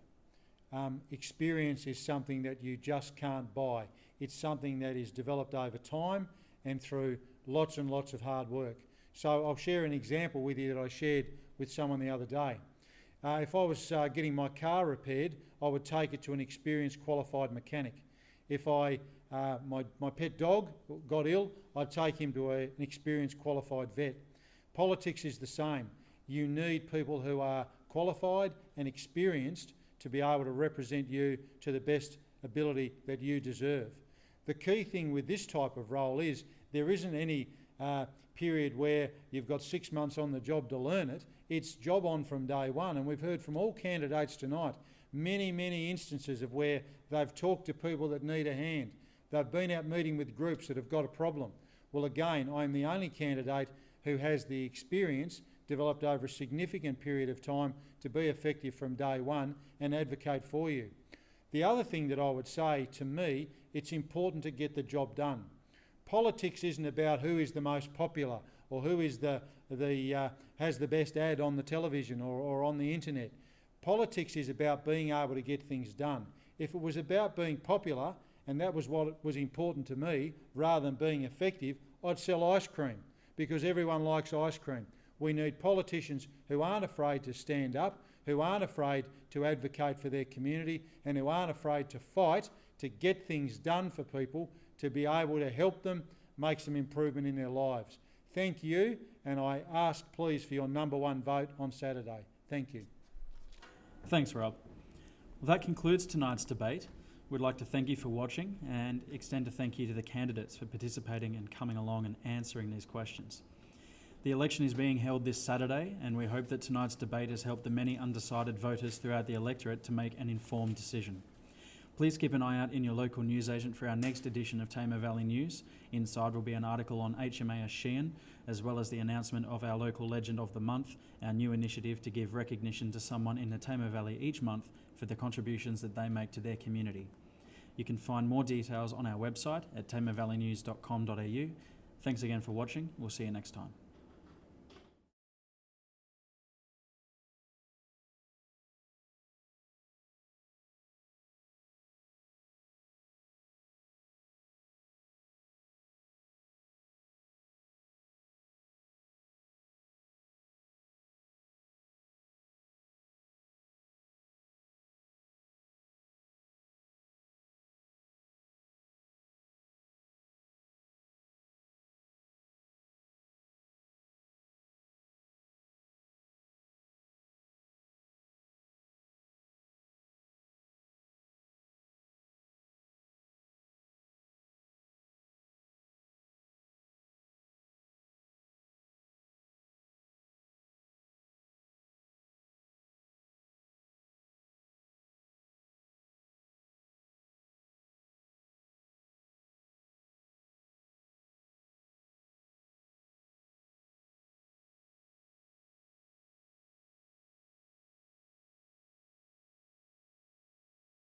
experience is something that you just can't buy. It's something that is developed over time and through lots and lots of hard work. So I'll share an example with you that I shared with someone the other day. If I was getting my car repaired, I would take it to an experienced qualified mechanic. If my pet dog got ill, I'd take him to an experienced qualified vet. Politics is the same. You need people who are qualified and experienced to be able to represent you to the best ability that you deserve. The key thing with this type of role is there isn't any period where you've got 6 months on the job to learn it. It's job on from day one, and we've heard from all candidates tonight many instances of where they've talked to people that need a hand. They've been out meeting with groups that have got a problem. Well, again, I'm the only candidate who has the experience developed over a significant period of time to be effective from day one and advocate for you. The other thing that I would say, to me, it's important to get the job done. Politics isn't about who is the most popular or who is has the best ad on the television or on the internet. Politics is about being able to get things done. If it was about being popular, and that was what was important to me, rather than being effective, I'd sell ice cream because everyone likes ice cream. We need politicians who aren't afraid to stand up, who aren't afraid to advocate for their community, and who aren't afraid to fight to get things done for people, to be able to help them make some improvement in their lives. Thank you, and I ask please for your number one vote on Saturday. Thank you. Thanks, Rob. Well, that concludes tonight's debate. We'd like to thank you for watching and extend a thank you to the candidates for participating and coming along and answering these questions. The election is being held this Saturday, and we hope that tonight's debate has helped the many undecided voters throughout the electorate to make an informed decision. Please keep an eye out in your local newsagent for our next edition of Tamar Valley News. Inside will be an article on HMAS Sheehan, as well as the announcement of our local Legend of the Month, our new initiative to give recognition to someone in the Tamar Valley each month for the contributions that they make to their community. You can find more details on our website at tamarvalleynews.com.au. Thanks again for watching. We'll see you next time.